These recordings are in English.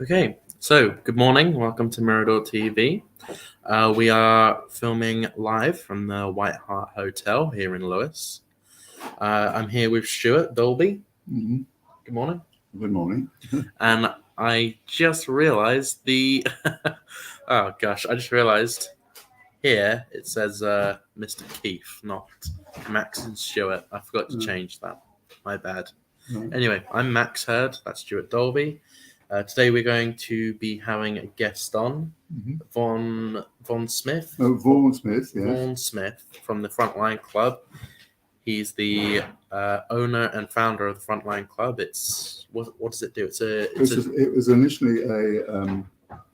Okay, so good morning. Welcome to Mirador TV. We are filming live from the White Hart Hotel here in Lewis. I'm here with Stuart Dolby. Mm-hmm. Good morning. Good morning. And I just realized oh gosh, I just realized here it says Mr. Keith, not Max and Stuart. I forgot to change that. My bad. Right. Anyway, I'm Max Hurd. That's Stuart Dolby. Today we're going to be having a guest on, Von Smith. Oh, Vaughan Smith, yes. Vaughan Smith from the Frontline Club. He's the owner and founder of the Frontline Club. It's what does it do? It was initially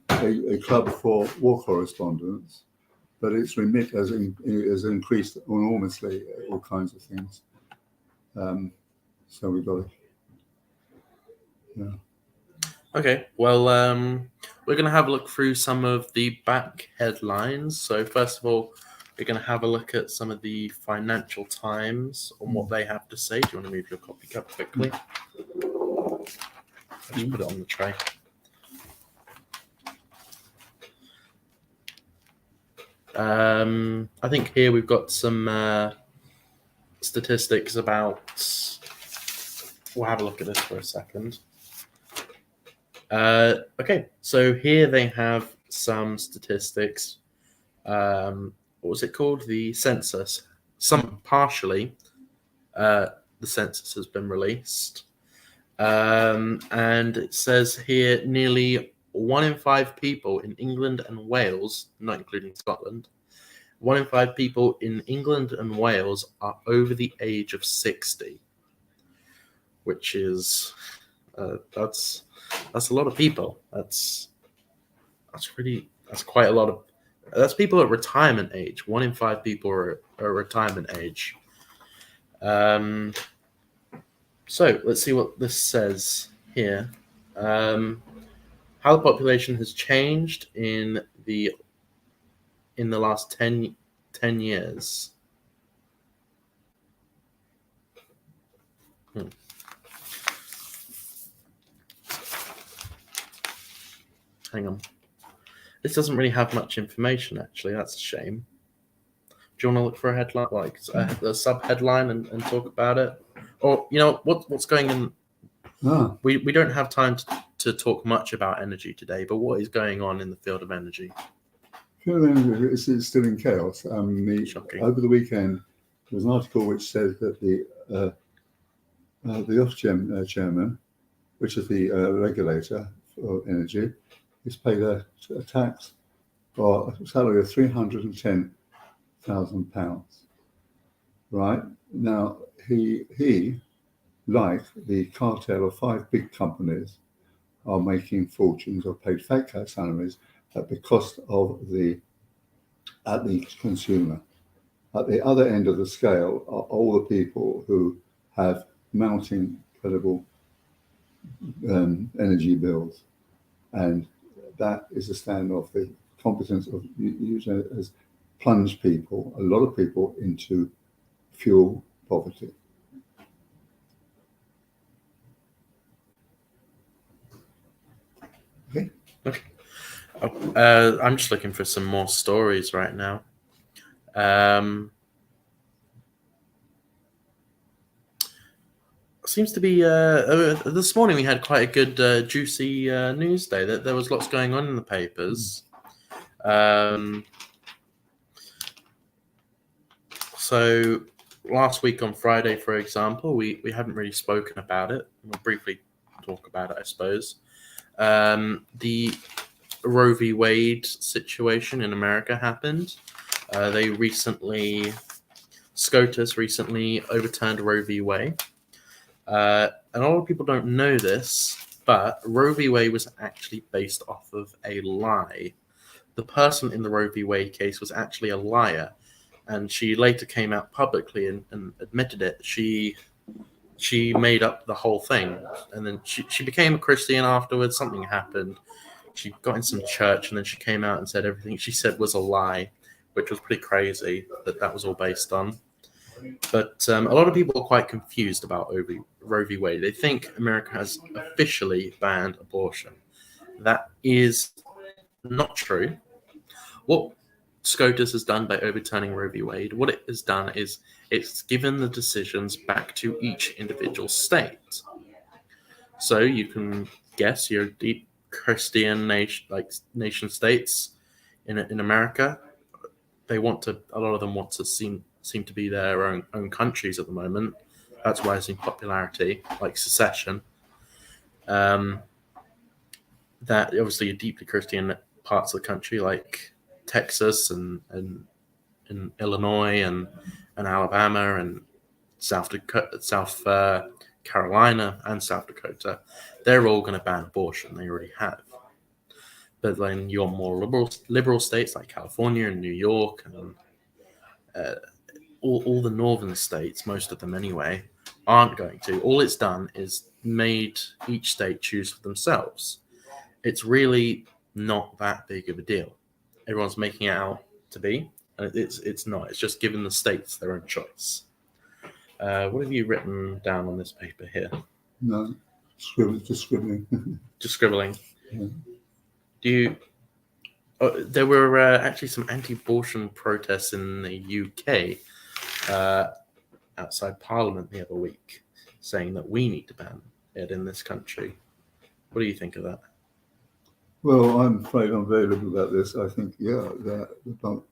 a club for war correspondents, but its remit has increased enormously. All kinds of things. So we've got it. Yeah. Okay, well, we're going to have a look through some of the back headlines. So first of all, we're going to have a look at some of the Financial Times on what they have to say. Do you want to move your coffee cup quickly? Just put it on the tray. I think here we've got some statistics about... We'll have a look at this for a second. Okay, so here they have some statistics. What was it called? The census. Partially, the census has been released. And it says here nearly 1 in 5 people in England and Wales, not including Scotland, 1 in 5 people in England and Wales are over the age of 60, which is that's a lot of people. That's quite a lot of. That's people at retirement age. 1 in 5 people are retirement age. So let's see what this says here. How the population has changed in the last 10 years. Hang on. This doesn't really have much information, actually. That's a shame. Do you want to look for a headline, like a sub-headline, and talk about it? Or, you know, what's going on? We don't have time to talk much about energy today, but what is going on in the field of energy? Field of energy is still in chaos. Over the weekend, there was an article which says that the Ofgem chairman, which is the regulator for energy, is paid a tax or a salary of £310,000. Right now, he, like the cartel of 5 big companies, are making fortunes or paid fat cat salaries at the cost of the consumer. At the other end of the scale are all the people who have mounting incredible energy bills, and that is a standoff. The competence of using it has plunged people, a lot of people, into fuel poverty. Okay. I'm just looking for some more stories right now. Seems to be this morning we had quite a good juicy news day. That there was lots going on in the papers. So last week on Friday, for example, we haven't really spoken about it. We'll briefly talk about it, I suppose. The Roe v. Wade situation in America happened. SCOTUS recently overturned Roe v. Wade. And a lot of people don't know this, but Roe v. Wade was actually based off of a lie. The person in the Roe v. Wade case was actually a liar, and she later came out publicly and admitted it. She made up the whole thing, and then she became a Christian afterwards. Something happened. She got in some church, and then she came out and said everything she said was a lie, which was pretty crazy that was all based on. But a lot of people are quite confused about Roe v. Wade. They think America has officially banned abortion. That is not true. What SCOTUS has done by overturning Roe v. Wade, what it has done is it's given the decisions back to each individual state. So you can guess your deep Christian nation states in America. A lot of them want to seem to be their own countries at the moment. That's rising popularity, like secession. That obviously deeply Christian parts of the country, like Texas and Illinois and Alabama and South Carolina and South Dakota, they're all going to ban abortion. They already have. But then your more liberal states like California and New York and all the northern states, most of them anyway, aren't going to. All it's done is made each state choose for themselves. It's really not that big of a deal. Everyone's making it out to be, and it's not. It's just giving the states their own choice. What have you written down on this paper here? No, just scribbling. Just scribbling. Yeah. There were actually some anti-abortion protests in the UK outside Parliament the other week, saying that we need to ban it in this country. What do you think of that? Well, I'm afraid I'm very liberal about this. I think, that the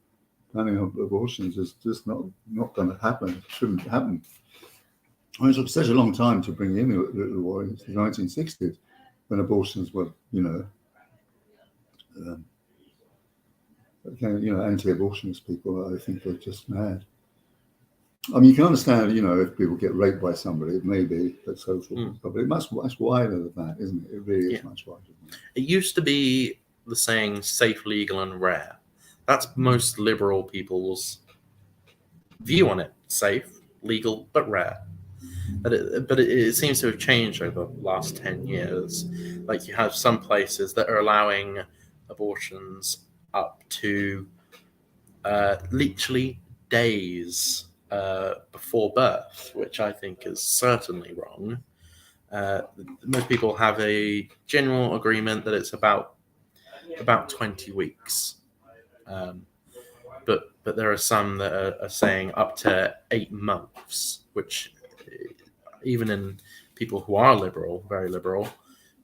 banning of abortions is just not going to happen. It shouldn't happen. I mean, it took such a long time to bring in the law in the 1960s, when abortions were, anti-abortionist people, I think, are just mad. I mean, you can understand, if people get raped by somebody, maybe, but so forth. But it's much wider than that, isn't it? It really is much wider than that. It used to be the saying safe, legal, and rare. That's most liberal people's view on it. Safe, legal, but rare. But it seems to have changed over the last 10 years. Like, you have some places that are allowing abortions up to literally days before birth, which I think is certainly wrong. Most people have a general agreement that it's about 20 weeks. But there are some that are saying up to 8 months, which even in people who are liberal, very liberal,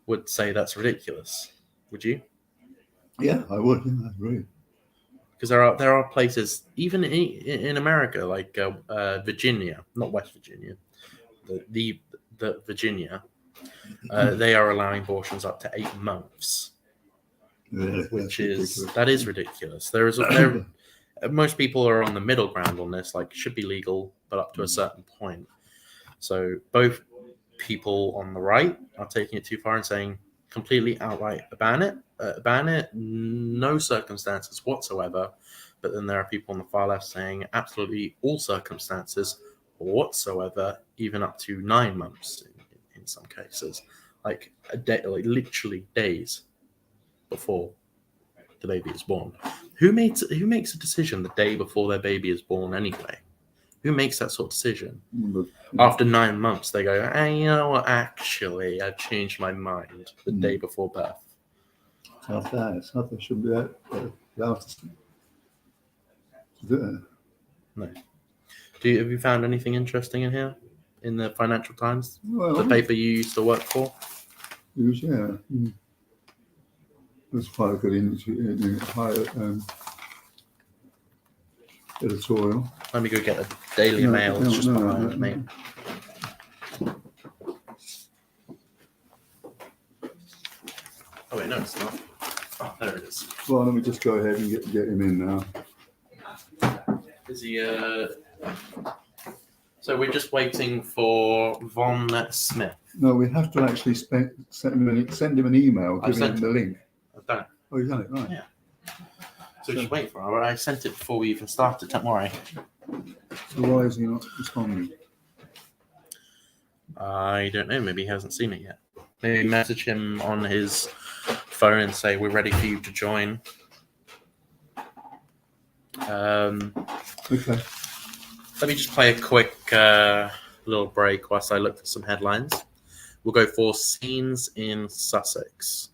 would say that's ridiculous. Would you? Yeah, I would. Yeah, I agree. Because there are places, even in America, like Virginia, not West Virginia, the Virginia, they are allowing abortions up to 8 months, Really? which That's is ridiculous. Most people are on the middle ground on this, like, should be legal, but up to a certain point. So both people on the right are taking it too far and saying completely outright ban it, no circumstances whatsoever. But then there are people on the far left saying absolutely all circumstances whatsoever, even up to 9 months in some cases, like a day, like literally days before the baby is born. Who makes a decision the day before their baby is born anyway? Who makes that sort of decision? After 9 months, they go, you know what, actually, I've changed my mind the day before birth. It's not that should be allowed to do it. No. Have you found anything interesting in here? In the Financial Times? Well, the paper you used to work for? Yeah. It was quite a good editorial. Let me go get a Daily Mail. It's just behind me. Oh wait, no, it's not. Oh, there it is. Well, let me just go ahead and get him in now. Is he? So we're just waiting for Von Smith. No, we have to actually send him an email, giving him the link. I've done it. Oh, you've done it, right? Yeah. So just wait for it. I sent it before we even started. Don't worry. So why is he not responding? I don't know. Maybe he hasn't seen it yet. Maybe message him on his phone and say we're ready for you to join. Okay. Let me just play a quick little break whilst I look for some headlines. We'll go for scenes in Sussex.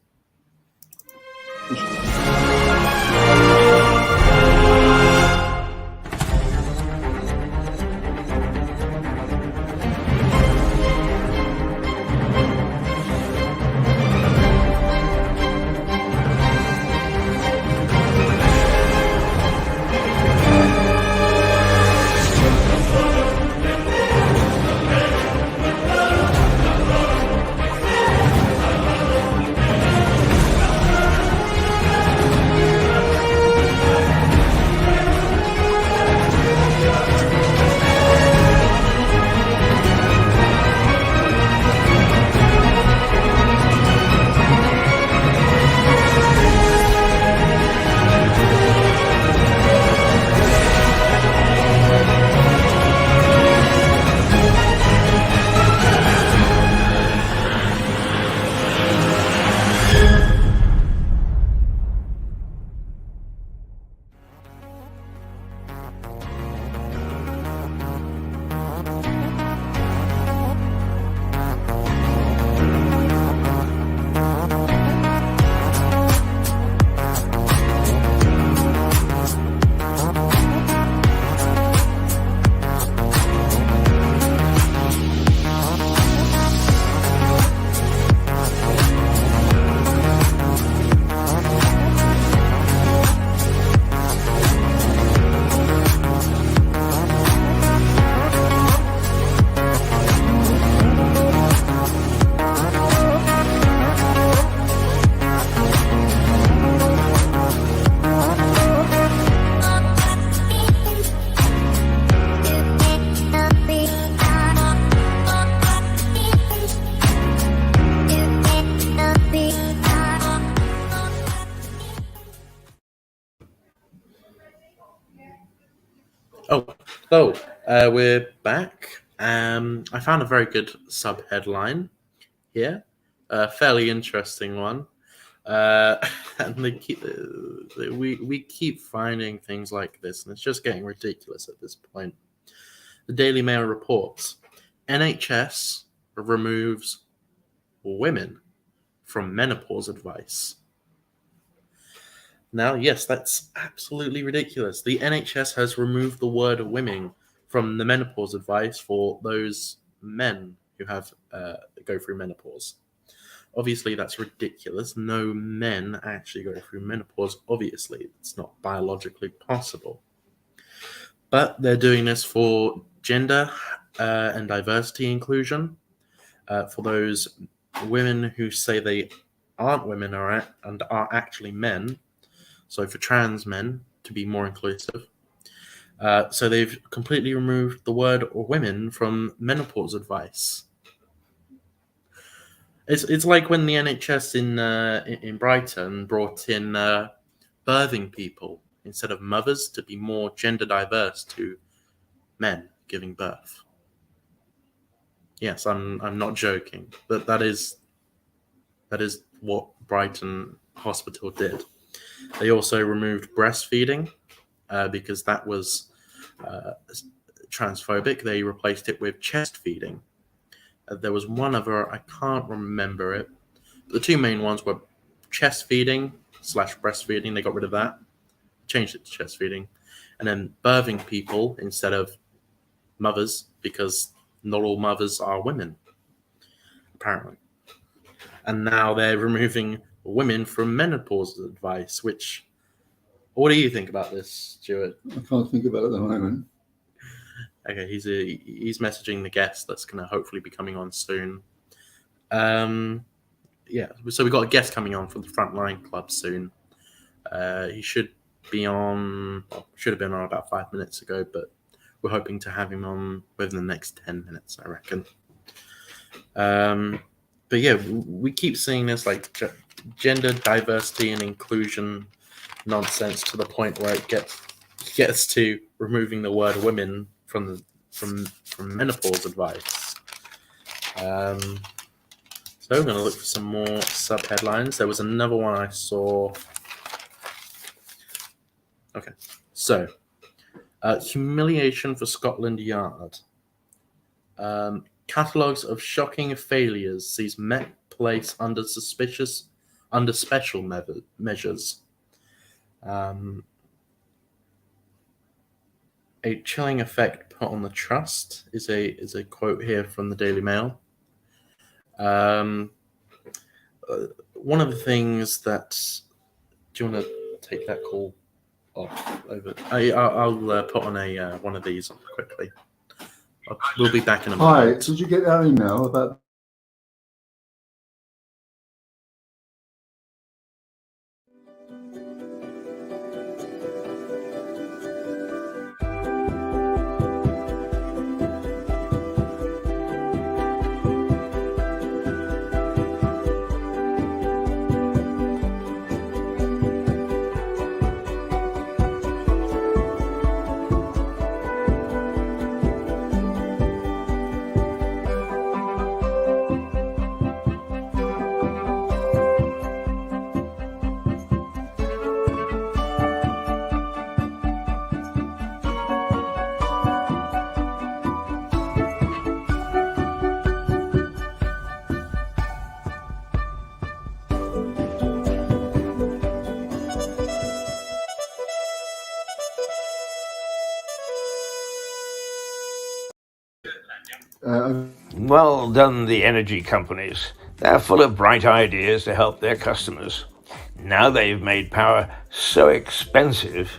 We're back. I found a very good sub headline here, a fairly interesting one. And we keep finding things like this, and it's just getting ridiculous at this point. The Daily Mail reports NHS removes women from menopause advice. Now, yes, that's absolutely ridiculous. The NHS has removed the word women from the menopause advice for those men who have go through menopause. Obviously, that's ridiculous. No men actually go through menopause. Obviously, it's not biologically possible. But they're doing this for gender and diversity inclusion, for those women who say they aren't women and are actually men. So for trans men to be more inclusive. So they've completely removed the word women from menopause advice. It's like when the NHS in Brighton brought in birthing people instead of mothers to be more gender diverse to men giving birth. Yes, I'm not joking, but that is what Brighton Hospital did. They also removed breastfeeding because that was transphobic. They replaced it with chest feeding. There was one other, I can't remember it. The two main ones were chest feeding / breastfeeding. They got rid of that, changed it to chest feeding, and then birthing people instead of mothers because not all mothers are women, apparently. And now they're removing women from menopause advice, which, what do you think about this, Stuart? I can't think about it at the moment. Okay, he's messaging the guest that's going to hopefully be coming on soon. Yeah, so we've got a guest coming on from the Frontline Club soon. He should be on, should have been on about 5 minutes ago, but we're hoping to have him on within the next 10 minutes, I reckon. But yeah, we keep seeing this like gender diversity and inclusion nonsense to the point where it gets to removing the word women from menopause advice. So I'm going to look for some more sub headlines. There was another one I saw. Okay, so humiliation for Scotland Yard. Catalogues of shocking failures sees Met place under special measures. A chilling effect put on the trust is a quote here from the Daily Mail. One of the things that, do you want to take that call off over? I'll put on a one of these quickly. We'll be back in a moment. Hi, did you get our email about? Well done, the energy companies. They're full of bright ideas to help their customers. Now they've made power so expensive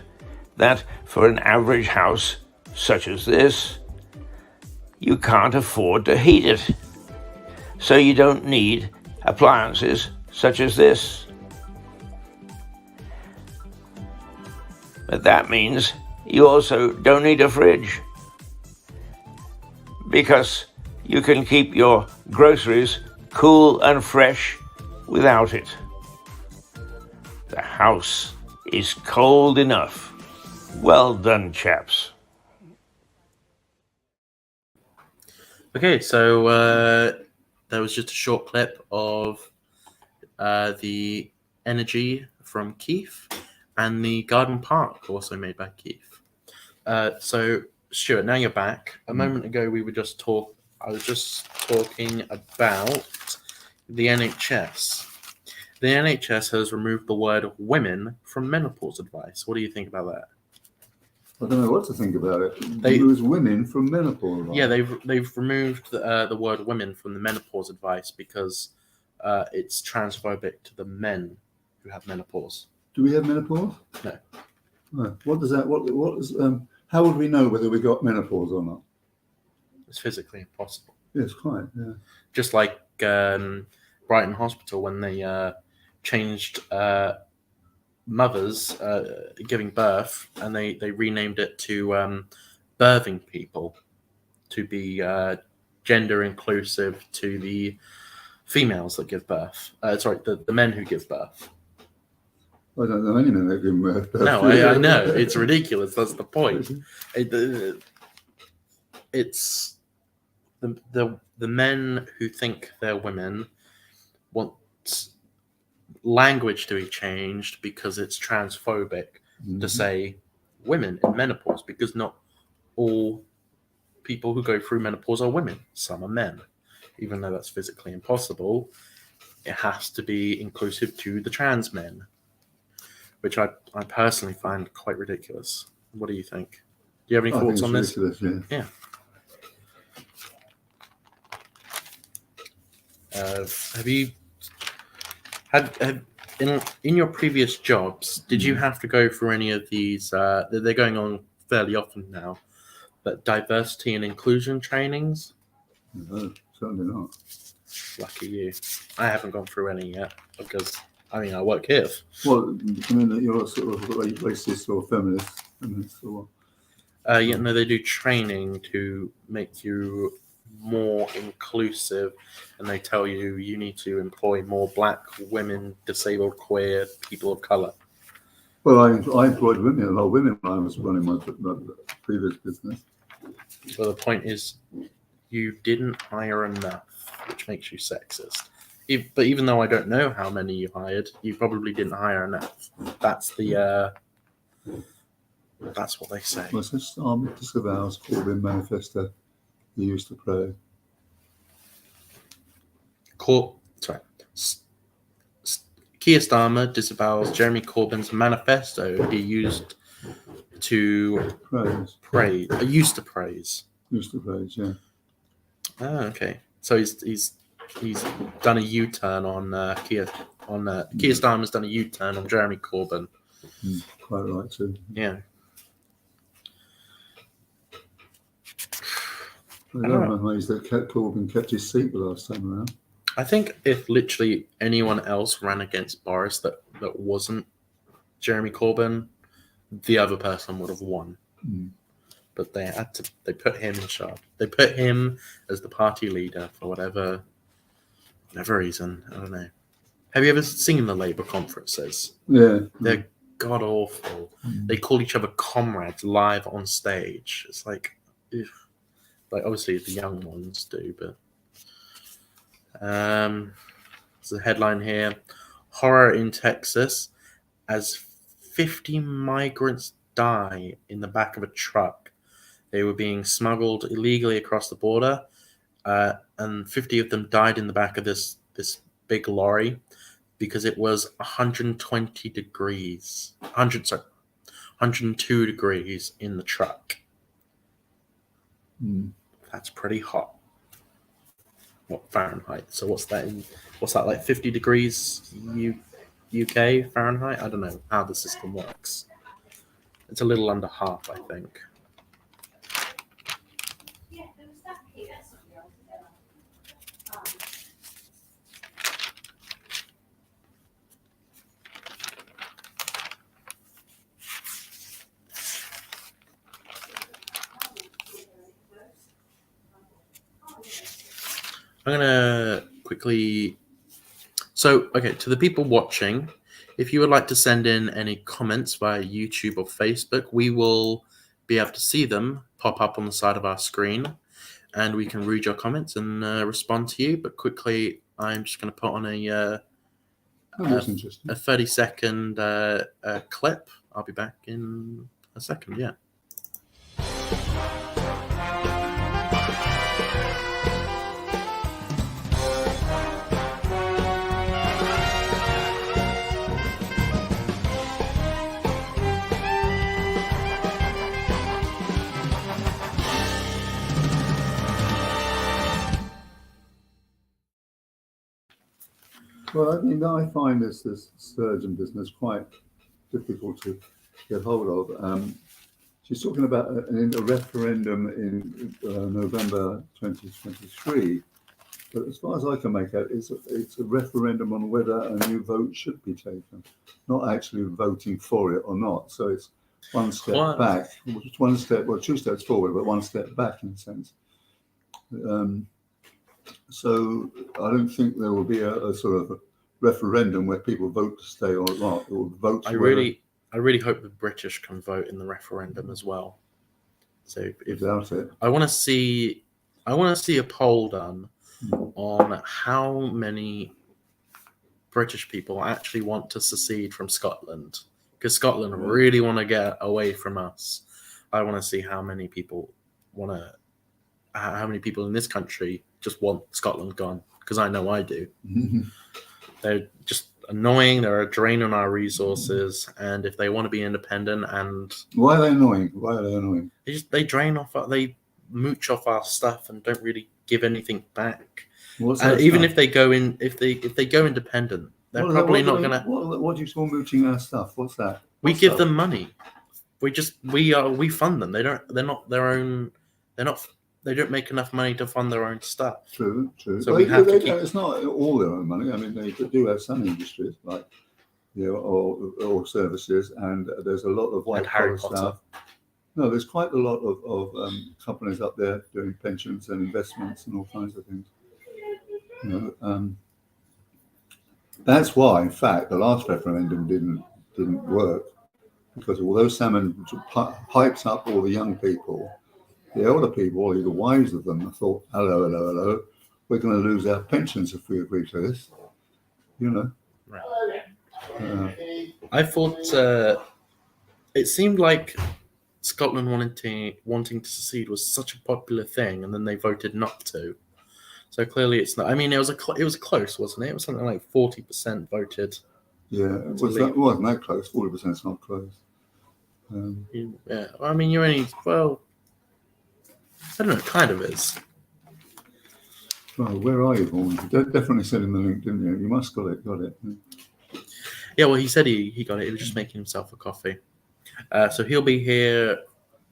that for an average house such as this, you can't afford to heat it. So you don't need appliances such as this. But that means you also don't need a fridge, because you can keep your groceries cool and fresh without it. The house is cold enough. Well done, chaps. Okay, so there was just a short clip of the Energy from Keith and the Garden Park, also made by Keith. So, Stuart, now you're back. A moment ago, I was just talking about the NHS. The NHS has removed the word women from menopause advice. What do you think about that? I don't know what to think about it. They- Removes women from menopause. Yeah, they've removed the word women from the menopause advice because it's transphobic to the men who have menopause. Do we have menopause? No. No. What does that? What is? How would we know whether we got menopause or not? It's physically impossible. Yes, quite. Yeah. Just like Brighton Hospital when they changed mothers giving birth, and they renamed it to birthing people to be gender inclusive to the females that give birth. Sorry, the men who give birth. I don't know any men that give birth. No, I know it's ridiculous. That's the point. It's the men who think they're women want language to be changed because it's transphobic to say women in menopause, because not all people who go through menopause are women. Some are men. Even though that's physically impossible, it has to be inclusive to the trans men, which I personally find quite ridiculous. What do you think? Do you have any I think thoughts it's on this? ridiculous, yeah. Have you had in your previous jobs? Did you have to go through any of these? They're going on fairly often now, but diversity and inclusion trainings. No, certainly not. Lucky you. I haven't gone through any yet because I work here. Well, I mean that you're sort of racist or feminist or what? Yeah, no, they do training to make you more inclusive, and they tell you need to employ more black women, disabled, queer, people of color. Well, I employed women, a lot of women when I was running my previous business. Well, the point is, you didn't hire enough, which makes you sexist. But even though I don't know how many you hired, you probably didn't hire enough. That's that's what they say. Well, such disavows Corbyn manifesto he used to pray. Keir Starmer disavows Jeremy Corbyn's manifesto he used to praise. Used to praise. Used to praise, yeah. Oh, okay. So he's done a U-turn on Keir. Keir Starmer's done a U-turn on Jeremy Corbyn. Quite right too. Yeah. I'm amazed that Corbyn kept his seat the last time around. I think if literally anyone else ran against Boris that wasn't Jeremy Corbyn, the other person would have won. But they put him in charge. They put him as the party leader for whatever reason. I don't know. Have you ever seen the Labour conferences? Yeah. They're god awful. They call each other comrades live on stage. It's like, obviously the young ones do, but there's a headline here: horror in Texas as 50 migrants die in the back of a truck. They were being smuggled illegally across the border, and 50 of them died in the back of this big lorry because it was 120 degrees. 102 degrees in the truck. That's pretty hot. What, Fahrenheit? So what's that like 50 degrees UK Fahrenheit? I don't know how the system works. It's a little under half, I think. I'm going to quickly... So, okay, to the people watching, if you would like to send in any comments via YouTube or Facebook, we will be able to see them pop up on the side of our screen. and we can read your comments and respond to you. But quickly, I'm just going to put on a That's interesting. 30-second clip. I'll be back in a second. Yeah. Well, I mean, I find this surgeon business quite difficult to get hold of. She's talking about a referendum in November 2023, but as far as I can make out, it's a referendum on whether a new vote should be taken, not actually voting for it or not. So it's one step back, one step, well, 2 steps forward, but 1 step back in a sense. So I don't think there will be a sort of a referendum where people vote to stay or not, or vote. I really hope the British can vote in the referendum as well. So without it, I want to see a poll done on how many British people actually want to secede from Scotland, because Scotland really want to get away from us. I want to see how many people in this country just want Scotland gone, because I know I do. They're just annoying. They're a drain on our resources, and if they want to be independent, and why are they annoying? They drain off. They mooch off our stuff and don't really give anything back. Even if they go independent, they're probably not gonna. What do you call mooching our stuff? What's that? We give them money. We fund them. They're not their own. They don't make enough money to fund their own stuff. True. So we have to keep. It's not all their own money. I mean, they do have some industries like, or services, and there's a lot of white collar stuff. No, there's quite a lot of companies up there doing pensions and investments and all kinds of things. That's why, in fact, the last referendum didn't work, because although Salmon pipes up all the young people, the older people, the wives of them, thought, hello, we're going to lose our pensions if we agree to this. Right. I thought it seemed like Scotland wanting to secede was such a popular thing, and then they voted not to. So clearly, it's not. I mean, it was close, wasn't it? It was something like 40% voted. Yeah, it wasn't that close. 40% is not close. Yeah, I mean, you're only I don't know. It kind of is. Well, where are you, Vaughan? You definitely said in the link, didn't you? You must got it. Yeah, well, he said he got it. He was just making himself a coffee. So he'll be here.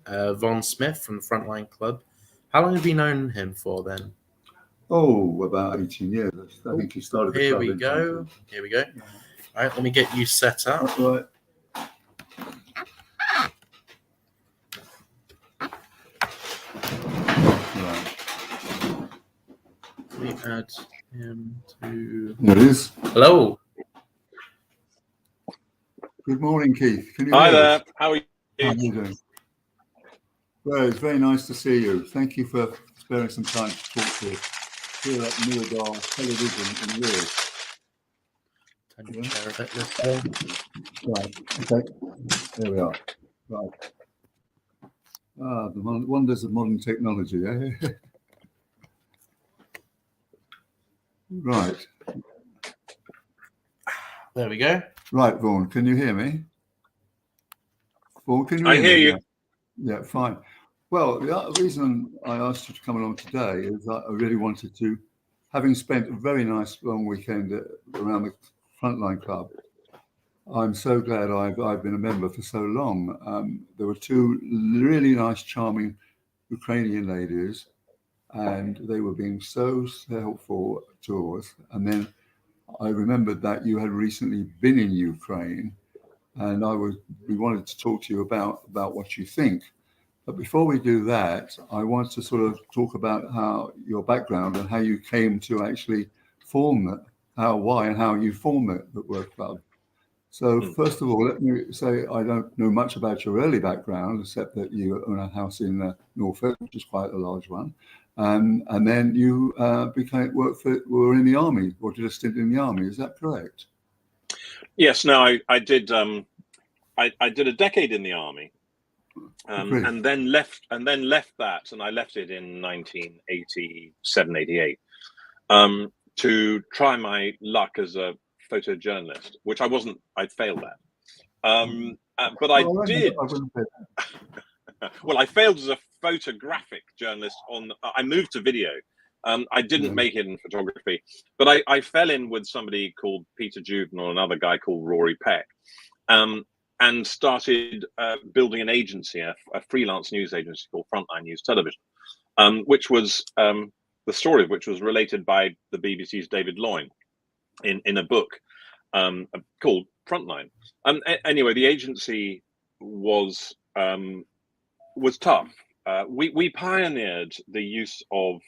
Von Smith from the Frontline Club. How long have you known him for then? Oh, about 18 years. I think he started the club. Here we go. All right, let me get you set up. That's right. Let me add him to... There it is. Hello. Good morning, Keith. Can you Hi hear there. us? How are you? How are you doing? Well, it's very nice to see you. Thank you for sparing some time to talk to us here at Neodar Television in Lewis. Turn your chair a bit this way. Right. Okay. There we are. Right. The wonders of modern technology, eh? Right. There we go. Right, Vaughan, can you hear me? Vaughan, can you hear me? I hear you. Yeah, fine. Well, the reason I asked you to come along today is that I really wanted to, having spent a very nice long weekend around the Frontline Club, I'm so glad I've been a member for so long. There were two really nice, charming Ukrainian ladies, and they were being so helpful to us. And then I remembered that you had recently been in Ukraine, and we wanted to talk to you about what you think. But before we do that, I want to sort of talk about how your background and how you came to actually form how you formed the work club. So first of all, let me say I don't know much about your early background, except that you own a house in Norfolk, which is quite a large one. And then you were in the army, or did a stint in the army. Is that correct? Yes. No, I did. I did a decade in the army, and then left that, and I left it in 1987, 88, to try my luck as a photojournalist, which I wasn't. I'd failed at. But I did. Well, I failed as a photographic journalist. I moved to video. I didn't make it in photography, but I fell in with somebody called Peter Juden or another guy called Rory Peck, and started building an agency, a freelance news agency called Frontline News Television, which was the story of which was related by the BBC's David Loyne in a book called Frontline. Anyway, the agency was tough. We pioneered the use of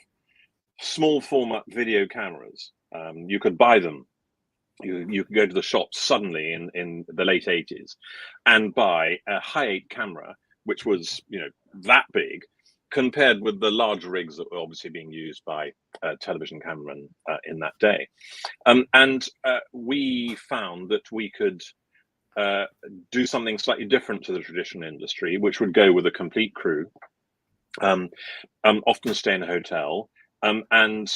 small format video cameras. You could buy them. You could go to the shops suddenly in the late 80s and buy a high 8 camera, which was that big, compared with the large rigs that were obviously being used by television cameramen in that day. And we found that we could do something slightly different to the traditional industry, which would go with a complete crew, often stay in a hotel, and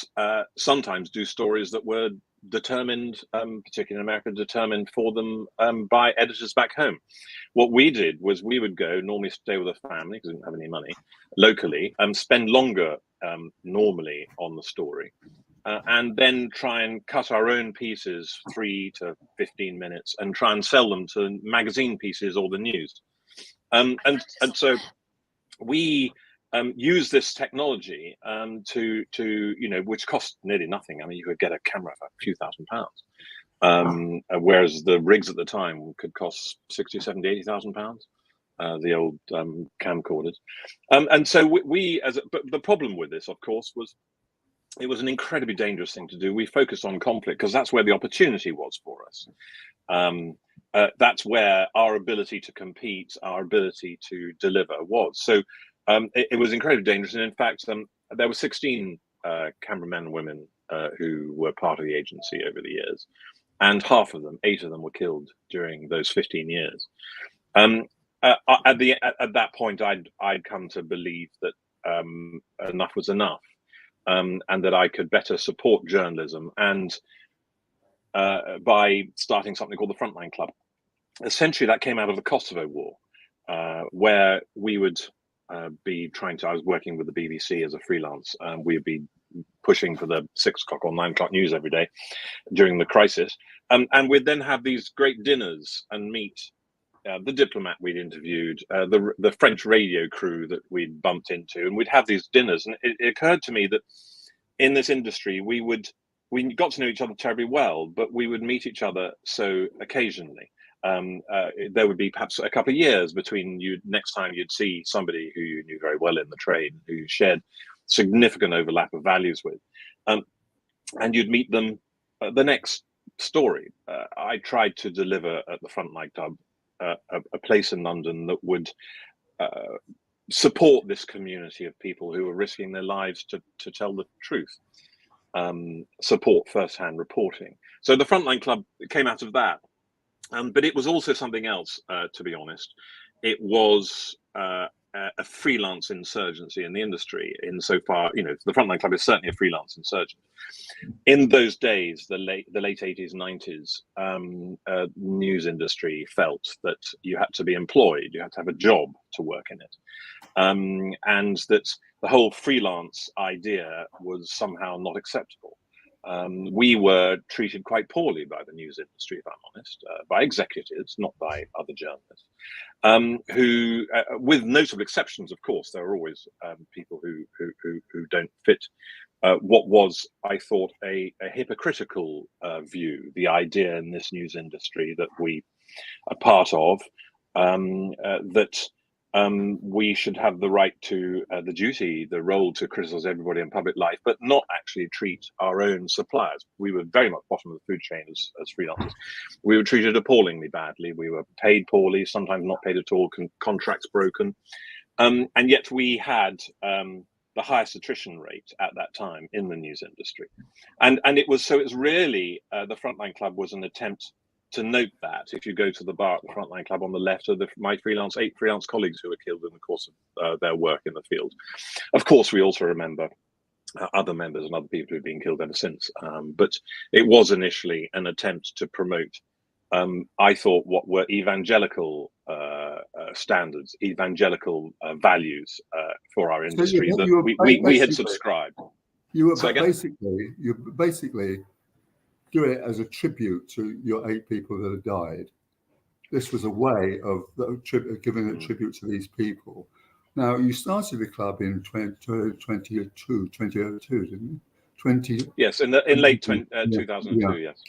sometimes do stories that were determined, particularly in America, determined for them by editors back home. What we did was we would go, normally stay with a family because we didn't have any money locally, spend longer normally on the story, and then try and cut our own pieces 3 to 15 minutes and try and sell them to magazine pieces or the news. And so we use this technology to which cost nearly nothing. I mean, you could get a camera for a few £1,000s, whereas the rigs at the time could cost 60, 70, 80,000 pounds. The old camcorders, and so but the problem with this, of course, was it was an incredibly dangerous thing to do. We focused on conflict because that's where the opportunity was for us. That's where our ability to compete, our ability to deliver was. So it was incredibly dangerous. And in fact, there were 16 cameramen and women who were part of the agency over the years. And half of them, 8 of them, were killed during those 15 years. At that point, I'd come to believe that enough was enough. And that I could better support journalism, and by starting something called the Frontline Club. Essentially, that came out of the Kosovo War, where we would be trying to. I was working with the BBC as a freelance. We'd be pushing for the 6 o'clock or 9 o'clock news every day during the crisis, and we'd then have these great dinners and meet the diplomat we'd interviewed, the French radio crew that we'd bumped into, and we'd have these dinners. And it occurred to me that in this industry, we got to know each other terribly well, but we would meet each other so occasionally. There would be perhaps a couple of years between next time you'd see somebody who you knew very well in the trade, who you shared significant overlap of values with, and you'd meet them the next story. I tried to deliver at the Frontline Club a place in London that would support this community of people who were risking their lives to tell the truth, support first-hand reporting. So the Frontline Club came out of that, but it was also something else, to be honest. It was a freelance insurgency in the industry, insofar, the Frontline Club is certainly a freelance insurgent. In those days, the late 80s, 90s, news industry felt that you had to be employed, you had to have a job to work in it, and that the whole freelance idea was somehow not acceptable. We were treated quite poorly by the news industry, if I'm honest, by executives, not by other journalists, who, with notable exceptions, of course, there are always people who don't fit what was, I thought, a hypocritical view, the idea in this news industry that we are part of, that we should have the right to, the duty, the role to criticize everybody in public life, but not actually treat our own suppliers. We were very much bottom of the food chain as freelancers. We were treated appallingly badly. We were paid poorly, sometimes not paid at all, contracts broken. And yet we had the highest attrition rate at that time in the news industry, and it's really the Frontline Club was an attempt to note that. If you go to the bar at the Frontline Club, on the left are my 8 freelance colleagues who were killed in the course of their work in the field. Of course, we also remember other members and other people who've been killed ever since. But it was initially an attempt to promote, I thought, what were evangelical standards, evangelical values for our industry we had subscribed. You were basically do it as a tribute to your 8 people that have died. This was a way of giving a tribute to these people. Now, you started the club in 2002, didn't you? Yes, in late 2002, yeah. Yes.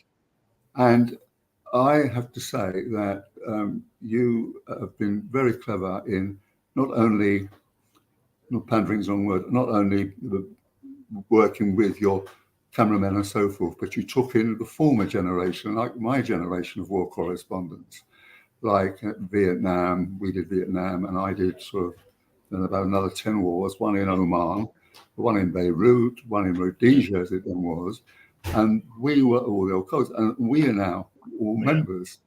And I have to say that you have been very clever in not only, not pandering's the wrong word, not only working with your cameramen and so forth, but you took in the former generation, like my generation of war correspondents, like Vietnam. We did Vietnam, and I did sort of about another 10 wars, one in Oman, one in Beirut, one in Rhodesia, as it then was. And we were all the old codes, and we are now all members,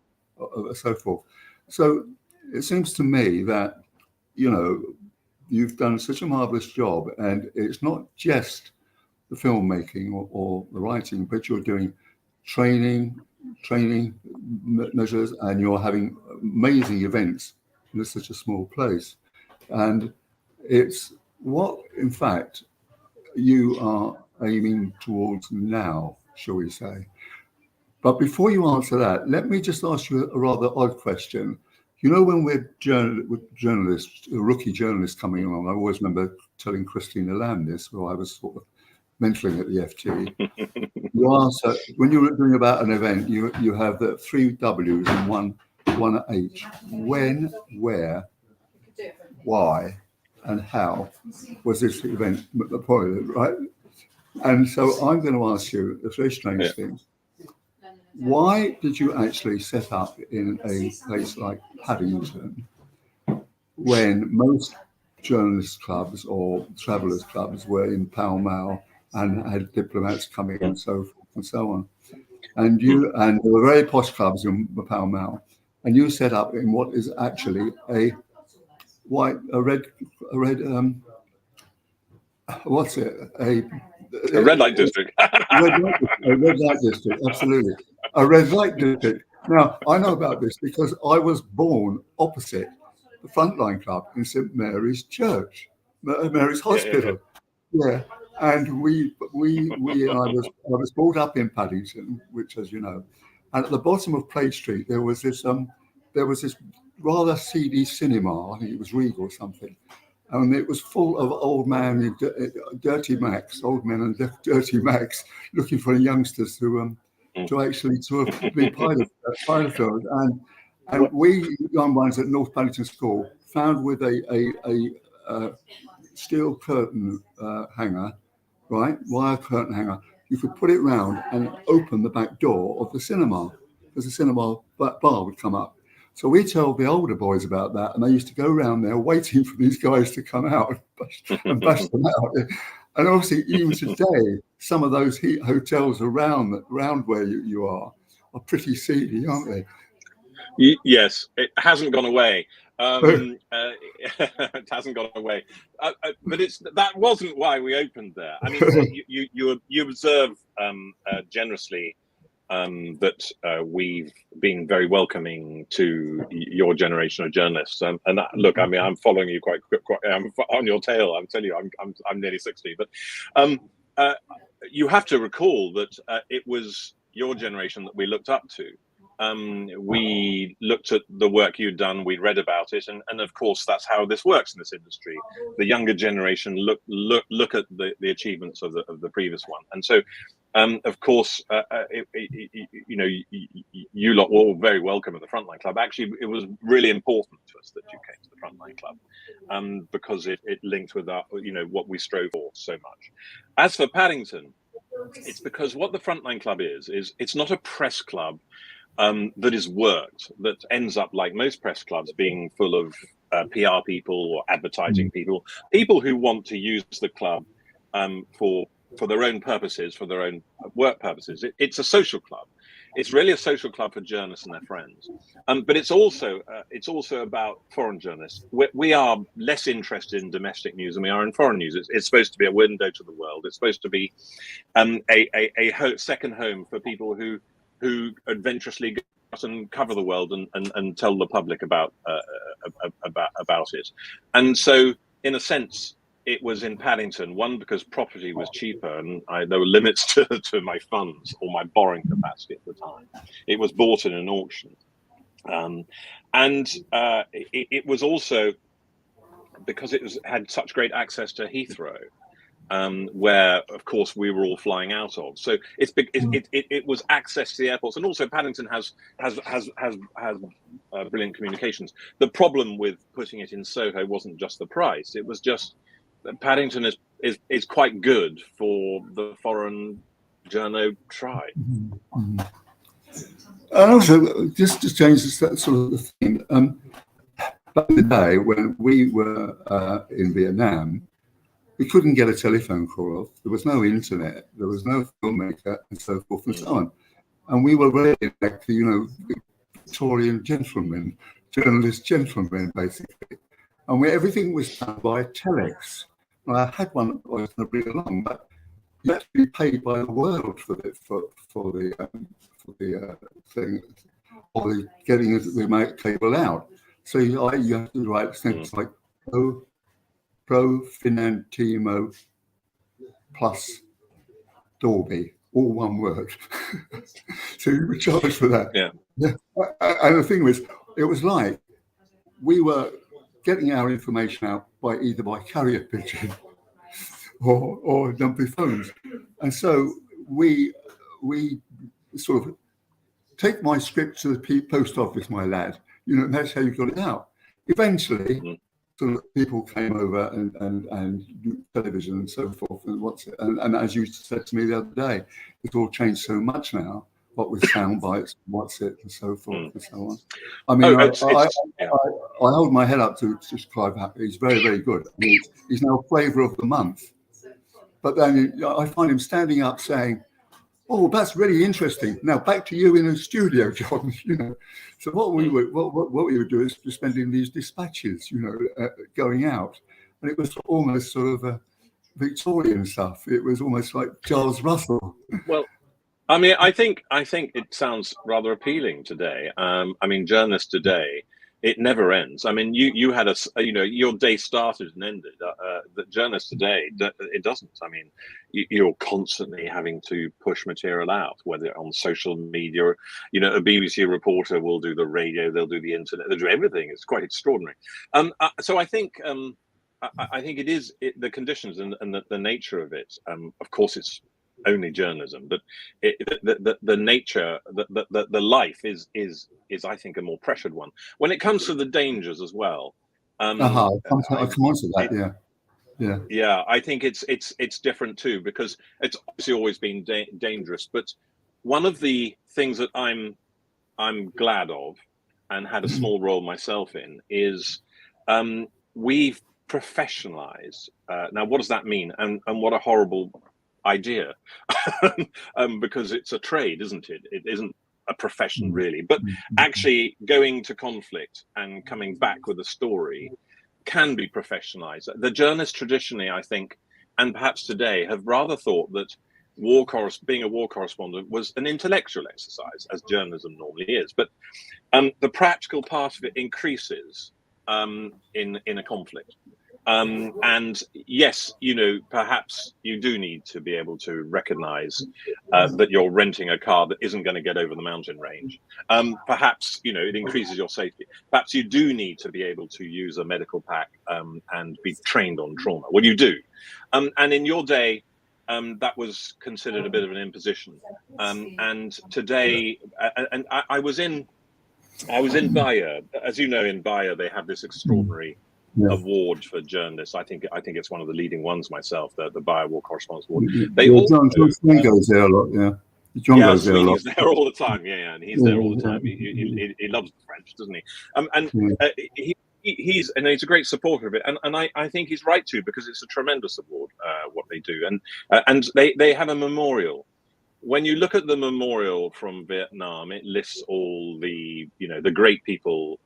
so forth. So it seems to me that, you've done such a marvelous job, and it's not just the filmmaking or the writing, but you're doing training measures, and you're having amazing events in such a small place. And it's what, in fact, you are aiming towards now, shall we say. But before you answer that, let me just ask you a rather odd question. When we're journalists, rookie journalists coming along, I always remember telling Christina Lamb this, who I was sort of mentoring at the FT. You answer, when you're doing about an event, you have the 3 W's and one H. When, where, why, and how was this event appointed, right? And so I'm going to ask you a very strange thing. Why did you actually set up in a place like Paddington when most journalist clubs or travellers clubs were in Pall Mall and had diplomats coming and so forth and so on? And there were very posh clubs in Pall Mall, and you set up in what is actually a red light district. A red light district, absolutely. A red light district. Now, I know about this because I was born opposite the Frontline Club in St Mary's Church, Mary's Hospital. Yeah. And I was brought up in Paddington, which, as you know, and at the bottom of Plaid Street there was this rather seedy cinema. I think it was Regal or something, and it was full of old men and dirty Macs, looking for youngsters to actually sort of be pilot films. And we young ones at North Paddington School found with a steel curtain hanger, right, wire curtain hanger, you could put it round and open the back door of the cinema, because the cinema bar would come up. So we told the older boys about that, and they used to go around there waiting for these guys to come out and bash them out. And obviously, even today, some of those hotels around where you are pretty seedy, aren't they? Yes, it hasn't gone away. It hasn't gone away, but that wasn't why we opened there. I mean, you observe generously that we've been very welcoming to your generation of journalists. And look, I mean, I'm following you quite I'm on your tail. I'm telling you, I'm nearly 60, but you have to recall that it was your generation that we looked up to. We looked at the work you'd done, we read about it, and of course that's how this works in this industry. The younger generation look at the achievements of the previous one, and so of course you lot were all very welcome at the Frontline Club. Actually, it was really important to us that you came to the Frontline Club, because it linked with our, what we strove for so much. As for Paddington, it's because what the Frontline Club is it's not a press club that is worked, that ends up, like most press clubs, being full of PR people or advertising people who want to use the club for their own purposes, for their own work purposes. It's a social club. It's really a social club for journalists and their friends. But it's also about foreign journalists. We are less interested in domestic news than we are in foreign news. It's supposed to be a window to the world. It's supposed to be a second home for people who adventurously go out and cover the world and tell the public about it. And so, in a sense, it was in Paddington, one, because property was cheaper and there were limits to my funds or my borrowing capacity at the time. It was bought in an auction. It was also because had such great access to Heathrow, where, of course, we were all flying out of. So it was access to the airports, and also Paddington has brilliant communications. The problem with putting it in Soho wasn't just the price; it was just that Paddington is quite good for the foreign journo tribe. And also, just to change that sort of thing, back in the day when we were in Vietnam, we couldn't get a telephone call off. There was no internet. There was no filmmaker, and so forth and so on. And we were really like, Victorian gentlemen, journalist gentlemen, basically. And everything was done by telex. And I had one that I was going to bring along, but you had to be paid by the world for the thing, or the getting the remote cable out. So you have to write things like Pro Finantimo plus Dolby, all one word. So you were charged for that. Yeah. And the thing was, it was like we were getting our information out either by carrier pigeon or dumpy phones. And so we sort of take my script to the post office, my lad. That's how you got it out. Eventually, sort of people came over and television and so forth and as you said to me the other day, it's all changed so much now. What with sound bites, what's it, and so forth and so on. I mean, I hold my head up to Clive Happy. He's very, very good. I mean, he's now flavour of the month. But then I find him standing up saying, "Oh, that's really interesting. Now back to you in the studio, John." So what we would do is spending these dispatches, going out, and it was almost sort of Victorian stuff. It was almost like Charles Russell. Well, I mean, I think it sounds rather appealing today. I mean, journalists today, it never ends. I mean, you had your day started and ended. The journalists today, it doesn't. I mean, you're constantly having to push material out, whether on social media. A BBC reporter will do the radio, they'll do the internet, they'll do everything. It's quite extraordinary. So I think it is the conditions and the nature of it. Of course, it's only journalism, but the nature, the life is I think a more pressured one. When it comes to the dangers as well, I come on to that. Yeah. I think it's different too, because it's obviously always been dangerous. But one of the things that I'm glad of and had a small role myself in is we've professionalized. Now, what does that mean? And what a horrible idea, because it's a trade, isn't it? It isn't a profession really, but actually going to conflict and coming back with a story can be professionalized. The journalists traditionally, I think, and perhaps today, have rather thought that being a war correspondent was an intellectual exercise, as journalism normally is, but the practical part of it increases in a conflict. And yes, perhaps you do need to be able to recognize that you're renting a car that isn't going to get over the mountain range. Perhaps, it increases your safety. Perhaps you do need to be able to use a medical pack and be trained on trauma. Well, you do. And in your day, that was considered a bit of an imposition. And today, and I was in Bayer. As you know, in Bayer, they have this extraordinary award for journalists. I think it's one of the leading ones myself, the Bayer War Correspondence Award. John goes there a lot, John goes there a lot. He's there all the time, and he's there all the time. He loves the French, doesn't he? he's a great supporter of it, and I think he's right to, because it's a tremendous award what they do, and they have a memorial. When you look at the memorial from Vietnam, it lists all the the great people,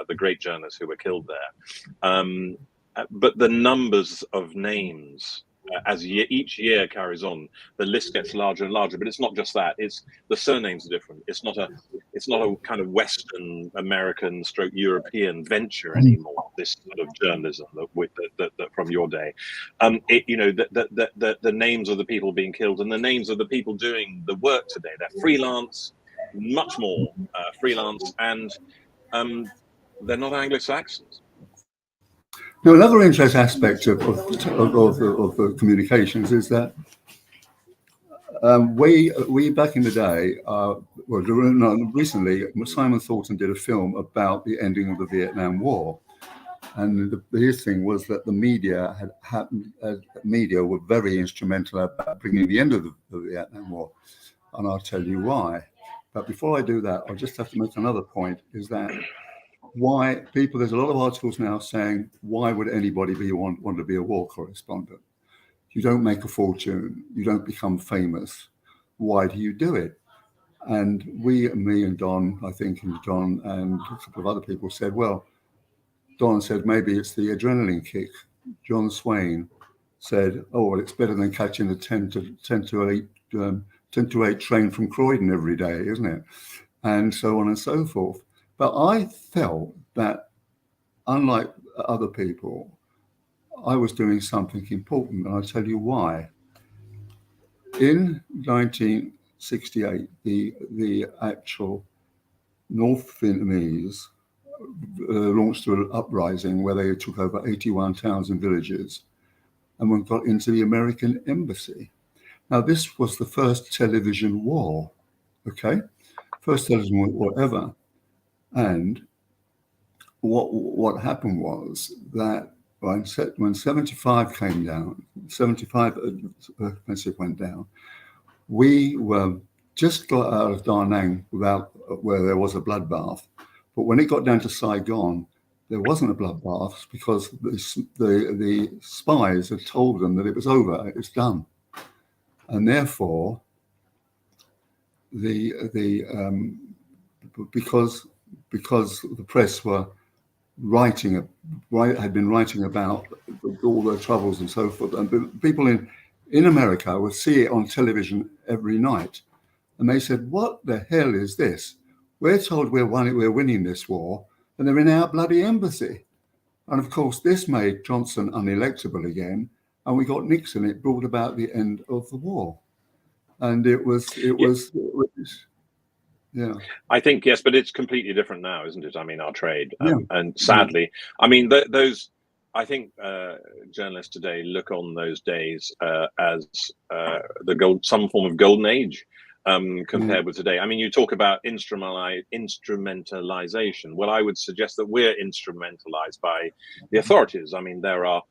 the great journalists who were killed there, but the numbers of names as each year carries on, the list gets larger and larger. But it's not just that; it's the surnames are different. It's not a kind of Western American stroke European venture anymore. This sort of journalism that from your day, the names of the people being killed and the names of the people doing the work today. They're freelance, much more freelance, and they're not Anglo-Saxons. Now, another interesting aspect of the communications is that we back in the day, recently, Simon Thornton did a film about the ending of the Vietnam War, and his thing was that the media were very instrumental about bringing the end of the Vietnam War, and I'll tell you why. But before I do that, I'll just have to make another point: is that there's a lot of articles now saying, why would anybody want to be a war correspondent? You don't make a fortune, you don't become famous. Why do you do it? And me and Don, I think, and John and a couple of other people said, well, Don said, maybe it's the adrenaline kick. John Swain said, oh, well, it's better than catching the 10 to 8 train from Croydon every day, isn't it? And so on and so forth. But I felt that, unlike other people, I was doing something important, and I'll tell you why. In 1968, the actual North Vietnamese launched an uprising where they took over 81 towns and villages and got into the American embassy. Now, this was the first television war, okay? First television war ever. And what happened was that when 75 came down, 75 went down, we were just got out of Da Nang where there was a bloodbath. But when it got down to Saigon, there wasn't a bloodbath because the spies had told them that it was over, it was done. And therefore, because the press were had been writing about all the troubles and so forth, and people in America would see it on television every night, and they said, "What the hell is this? We're told we're winning this war, and they're in our bloody embassy." And of course, this made Johnson unelectable again, and we got Nixon. It brought about the end of the war, and it was. Yeah, I think yes, but it's completely different now, isn't it? I mean, our trade, and sadly, I mean, those. I think journalists today look on those days as some form of golden age compared with today. I mean, you talk about instrumentalization. Well, I would suggest that we're instrumentalized by the authorities. I mean, there are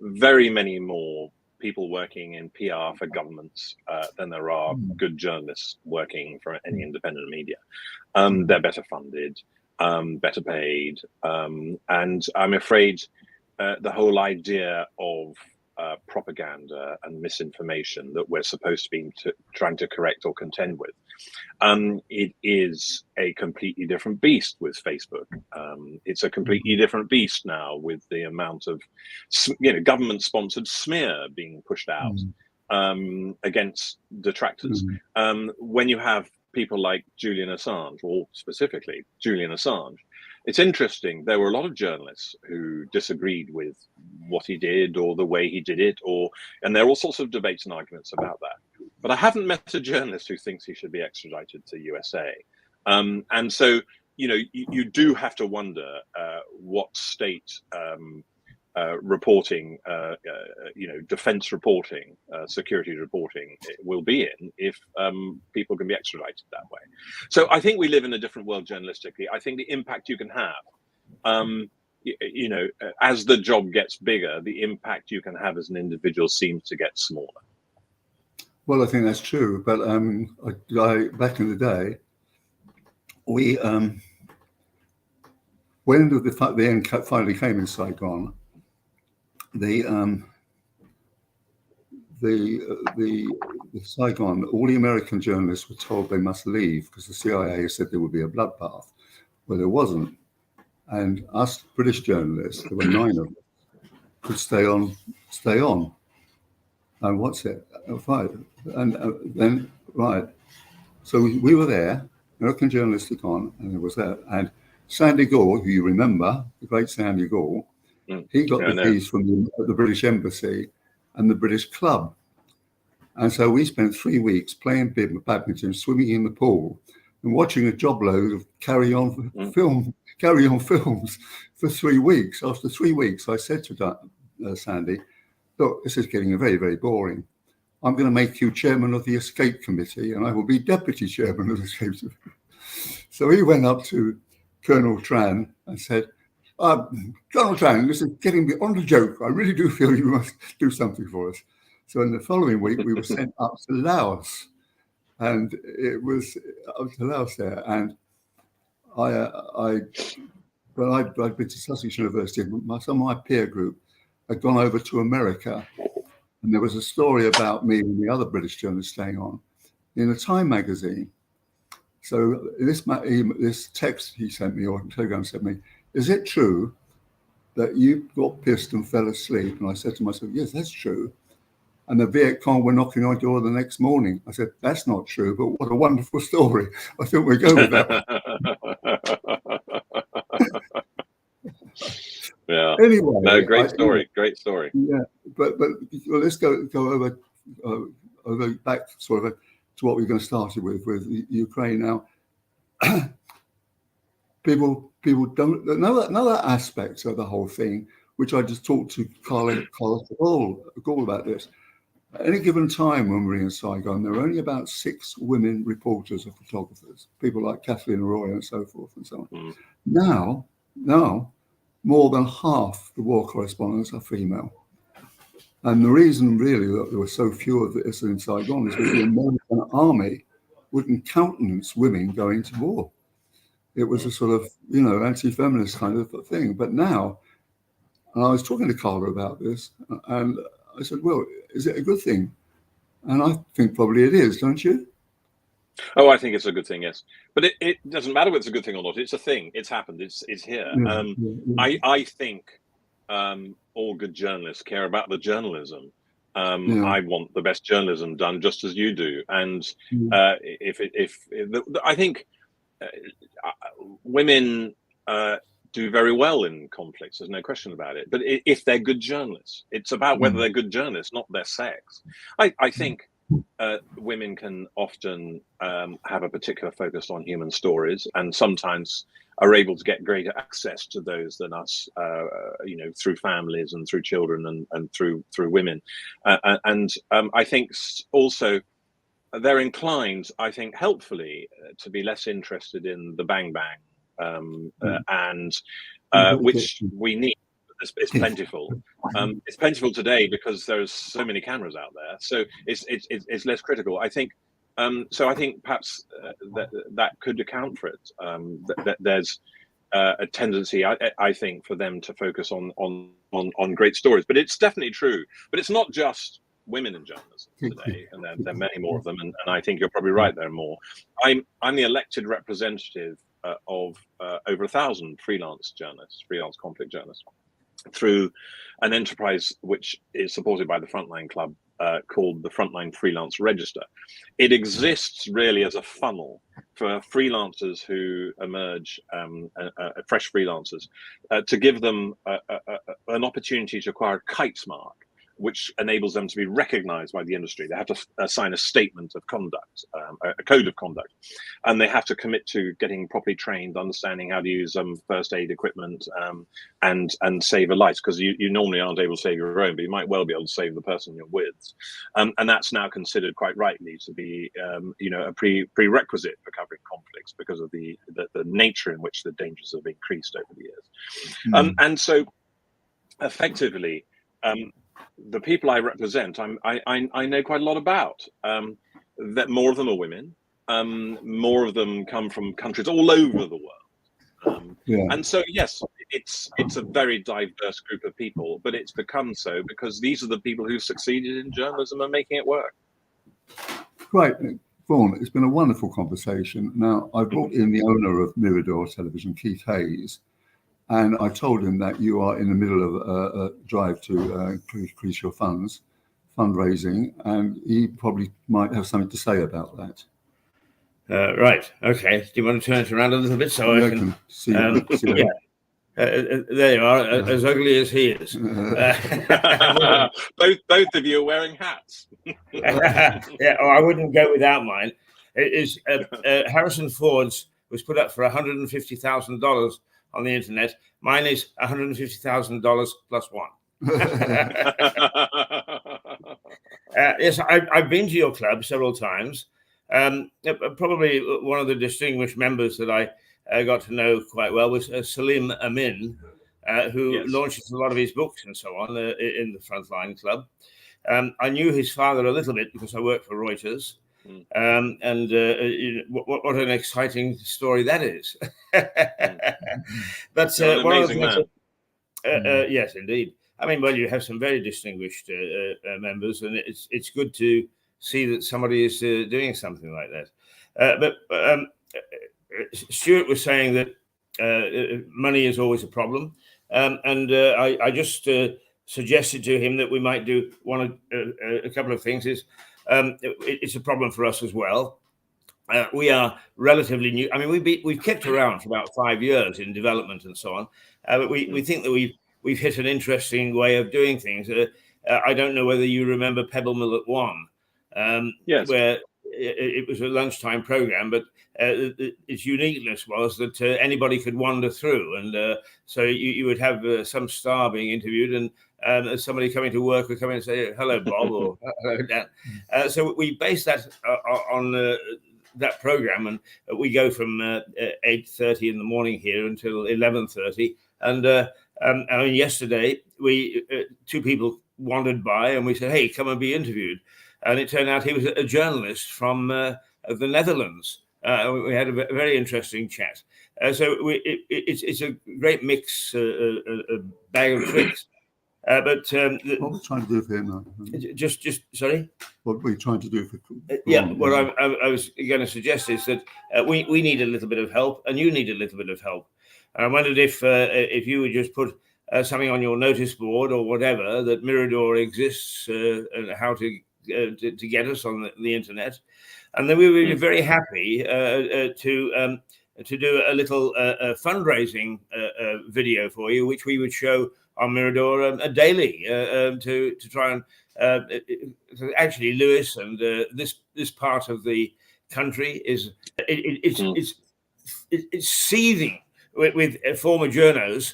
very many more people working in PR for governments than there are good journalists working for any independent media. They're better funded, better paid, and I'm afraid the whole idea of propaganda and misinformation that we're supposed to be trying to correct or contend with, it is a completely different beast with Facebook. It's a completely different beast now with the amount of government-sponsored smear being pushed out against detractors. When you have people like Julian Assange, or specifically Julian Assange, it's interesting. There were a lot of journalists who disagreed with what he did or the way he did it, and there are all sorts of debates and arguments about that. But I haven't met a journalist who thinks he should be extradited to USA. And so, you do have to wonder what state reporting, defense reporting, security reporting will be in if people can be extradited that way. So I think we live in a different world journalistically. I think the impact you can have, as the job gets bigger, the impact you can have as an individual seems to get smaller. Well, I think that's true. But back in the day, we when the end finally came in Saigon, the Saigon, all the American journalists were told they must leave because the CIA said there would be a bloodbath. Well, there wasn't. And us British journalists, there were 9 of us, could stay on. And what's it? Right. And then, right. So we were there, American journalists had gone, and there was that. And Sandy Gore, who you remember, the great Sandy Gore, he got the keys from the British Embassy and the British Club. And so we spent 3 weeks playing badminton, swimming in the pool, and watching a job load of carry on films for 3 weeks. After 3 weeks, I said to Sandy, look, this is getting very, very boring. I'm going to make you chairman of the Escape Committee, and I will be deputy chairman of the Escape Committee. So he went up to Colonel Tran and said, Colonel Tran, this is getting beyond a joke. I really do feel you must do something for us. So in the following week, we were sent up to Laos, and it was up to Laos there. And I'd been to Sussex University, and some of my peer group had gone over to America, and there was a story about me and the other British journalists staying on in a Time magazine. So this text he sent me, or telegram sent me, is it true that you got pissed and fell asleep? And I said to myself, yes, that's true. And the Viet Cong were knocking on your door the next morning. I said, that's not true, but what a wonderful story. I think we'll go with that. Yeah. Anyway, no, great story. Yeah, but let's go over back sort of to what we're going to start with Ukraine now. People don't. Another aspect of the whole thing, which I just talked to Carla Gall about this. At any given time when we're in Saigon, there are only about 6 women reporters or photographers, people like Kathleen Roy and so forth and so on. Now, more than half the war correspondents are female. And the reason really that there were so few of this in Saigon is because the American army wouldn't countenance women going to war. It was a sort of, anti-feminist kind of thing. But now, and I was talking to Carla about this, and I said, well, is it a good thing? And I think probably it is, don't you? Oh, I think it's a good thing, yes. But it doesn't matter whether it's a good thing or not. It's a thing. It's happened. It's here. I think all good journalists care about the journalism. I want the best journalism done just as you do. And I think women do very well in conflicts. There's no question about it. But if they're good journalists, it's about whether they're good journalists, not their sex. I think women can often have a particular focus on human stories, and sometimes are able to get greater access to those than us, through families and through children and through women. I think also they're inclined, I think, helpfully, to be less interested in the bang bang, which we need. It's plentiful. It's plentiful today because there's so many cameras out there, so it's less critical. I think. So I think perhaps that could account for it. That there's a tendency, I think, for them to focus on great stories. But it's definitely true. But it's not just women in journalism today, and there are many more of them. And I think you're probably right. There are more. I'm the elected representative of over 1,000 freelance journalists, freelance conflict journalists, through an enterprise which is supported by the Frontline Club, called the Frontline Freelance Register. It exists really as a funnel for freelancers who emerge, fresh freelancers, to give them an opportunity to acquire a KITES mark, which enables them to be recognized by the industry. They have to sign a statement of conduct, a code of conduct, and they have to commit to getting properly trained, understanding how to use first aid equipment, and save a life, because you normally aren't able to save your own, but you might well be able to save the person you're with. And that's now considered quite rightly to be a prerequisite for covering conflicts because of the nature in which the dangers have increased over the years. And so effectively, the people I represent, I know quite a lot about. That more of them are women. More of them come from countries all over the world. Yeah. And so, yes, it's a very diverse group of people, but it's become so because these are the people who've succeeded in journalism and making it work. Great. Vaughan, it's been a wonderful conversation. Now, I brought in the owner of Mirador Television, Keith Hayes, and I told him that you are in the middle of a drive to increase your fundraising, and he probably might have something to say about that. Right. Okay. Do you want to turn it around a little bit so I can see? Yeah. There you are, as ugly as he is. Both of you are wearing hats. Yeah, I wouldn't go without mine. It is Harrison Ford's was put up for $150,000 on the internet. Mine is $150,000 plus one. Yes, I've been to your club several times. Probably one of the distinguished members that I got to know quite well was Salim Amin, who launches a lot of his books and so on in the Frontline Club. I knew his father a little bit because I worked for Reuters. And what an exciting story that is. But an amazing man. Yes, indeed. I mean, well, you have some very distinguished members, and it's good to see that somebody is doing something like that. But Stuart was saying that money is always a problem, and I just suggested to him that we might do a couple of things. It's a problem for us as well. We are relatively new. I mean, we've kept around for about 5 years in development and so on, but we think that we've hit an interesting way of doing things. I don't know whether you remember Pebble Mill at 1, yes, where it was a lunchtime program, but its uniqueness was that anybody could wander through, and so you would have some star being interviewed, and somebody coming to work would come in and say, "Hello, Bob," or "Hello, Dan." So we based that on that program, and we go from 8:30 in the morning here until 11:30. And I mean, yesterday two people wandered by, and we said, "Hey, come and be interviewed." And it turned out he was a journalist from the Netherlands. We had a very interesting chat. So it's a great mix, a bag of tricks. But what are we trying to do for him now? Just sorry. What were you trying to do for? What I was going to suggest is that we need a little bit of help, and you need a little bit of help. And I wondered if you would just put something on your notice board or whatever that Mirador exists and how to get us on the internet, and then we would be very happy to do a little fundraising video for you, which we would show on Mirador daily to try and actually, Lewis, and this part of the country it's seething with former journos.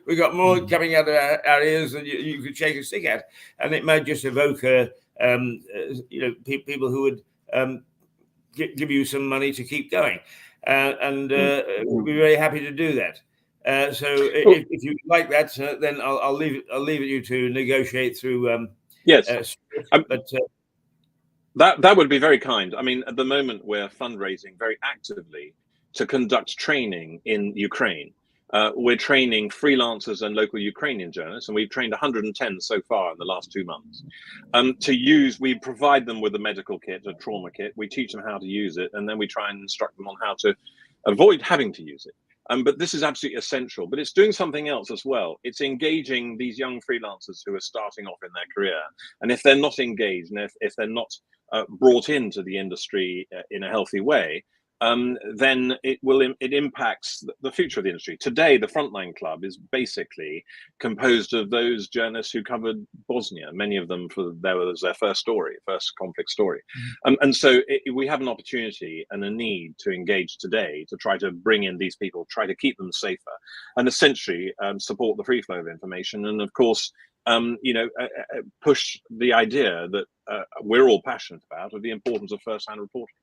we got more coming out of our ears than you could shake a stick at, and it might just evoke people who would give you some money to keep going, and we'd be very happy to do that. So if you like that, then I'll leave it you to negotiate through. Yes, but that would be very kind. I mean, at the moment we're fundraising very actively to conduct training in Ukraine. We're training freelancers and local Ukrainian journalists, and we've trained 110 so far in the last 2 months. We provide them with a medical kit, a trauma kit. We teach them how to use it, and then we try and instruct them on how to avoid having to use it. But this is absolutely essential. But it's doing something else as well. It's engaging these young freelancers who are starting off in their career. And if they're not engaged, and if they're not brought into the industry in a healthy way, then it impacts the future of the industry. Today, the Frontline Club is basically composed of those journalists who covered Bosnia. Many of them, there was their first conflict story. And so we have an opportunity and a need to engage today to try to bring in these people, try to keep them safer, and essentially support the free flow of information. And of course, push the idea that we're all passionate about of the importance of first-hand reporting.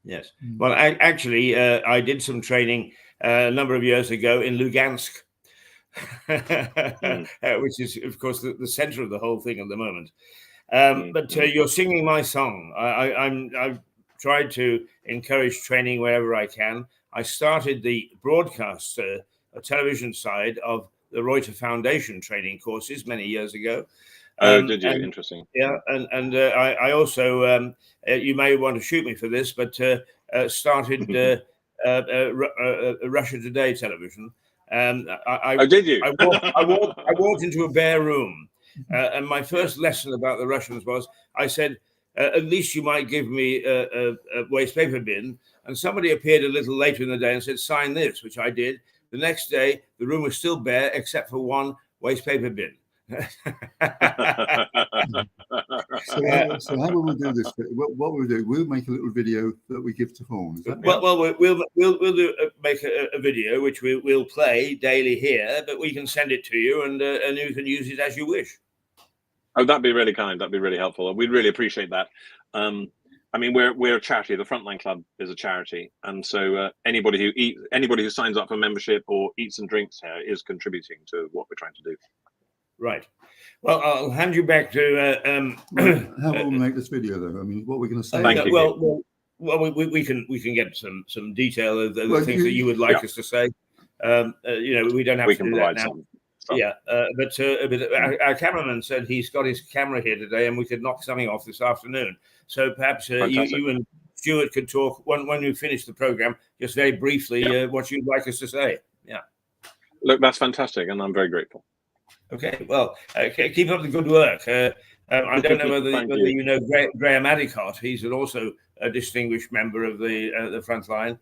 Yes. Well, I did some training a number of years ago in Lugansk, which is, of course, the center of the whole thing at the moment. But you're singing my song. I've tried to encourage training wherever I can. I started the broadcast television side of the Reuter Foundation training courses many years ago. Did you? Interesting. Yeah, and I also, you may want to shoot me for this, but started Russia Today television. Did you? I walked into a bare room, and my first lesson about the Russians was, I said, at least you might give me a waste paper bin. And somebody appeared a little later in the day and said, sign this, which I did. The next day, the room was still bare except for one waste paper bin. So how will we do this? What we'll do? We'll make a little video that we give to Vaughan. We'll do make a video which we'll play daily here, but we can send it to you, and you can use it as you wish. Oh, that'd be really kind. That'd be really helpful. We'd really appreciate that. I mean, we're a charity. The Frontline Club is a charity, and so anybody who signs up for membership or eats and drinks here is contributing to what we're trying to do. Right. Well, I'll hand you back to. How will we make this video, though? I mean, what are we going to say? Thank you. Well, we can get some detail of the things that you would like us to say. We don't have to do that now. Yeah, but our cameraman said he's got his camera here today, and we could knock something off this afternoon. So perhaps you and Stuart could talk when you finish the program, just very briefly, what you'd like us to say. Yeah. Look, that's fantastic, and I'm very grateful. Okay, well, keep up the good work. I don't know whether you know Graham Adicott. He's also a distinguished member of the front line.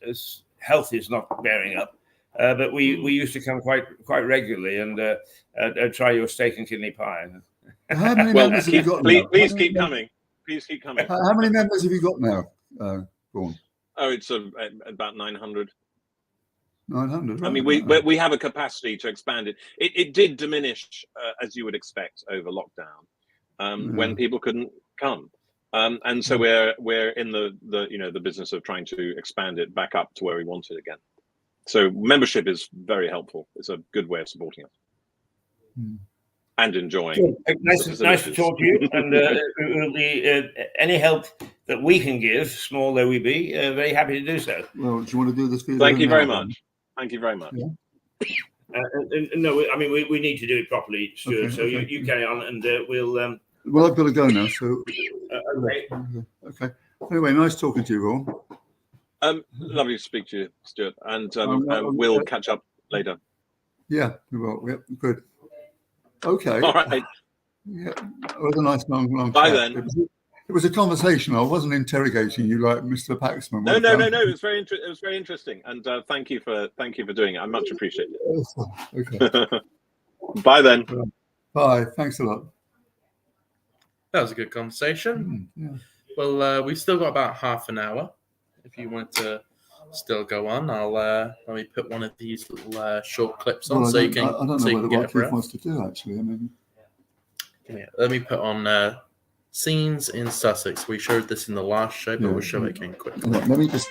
His health is not bearing up, but we used to come quite regularly and try your steak and kidney pie. How many members have you got now? Please keep coming. Please keep coming. How many members have you got now, Vaughan? Oh, it's about 900. 900. Right? I mean, we have a capacity to expand it. It did diminish, as you would expect, over lockdown, when people couldn't come, and so we're in the business of trying to expand it back up to where we want it again. So membership is very helpful. It's a good way of supporting us and enjoying. Nice to talk to you, and any help that we can give, small though we be, very happy to do so. Well, do you want to do this video? Thank you very much. Thank you very much. Yeah. No, I mean we need to do it properly, Stuart. Okay, so you carry on, and we'll. Well, I've got to go now. So. Okay. Okay. Anyway, nice talking to you all. Lovely to speak to you, Stuart, and we'll catch up later. Yeah, we will. Yeah, good. Okay. All right. Yeah, it was a nice long Bye chat. then. It was a conversation. I wasn't interrogating you like Mr. Paxman. No. It was very interesting, and thank you for doing it. I much appreciate it. Okay. Bye then. Bye. Thanks a lot. That was a good conversation. Yeah. Well, we've still got about half an hour. If you want to still go on, I'll let me put one of these little short clips on, Well, you can. I don't know so you what can get Keith wants to do. Actually, I mean, let me put on scenes in Sussex. We showed this in the last show, but we'll show it again quickly. Let me just.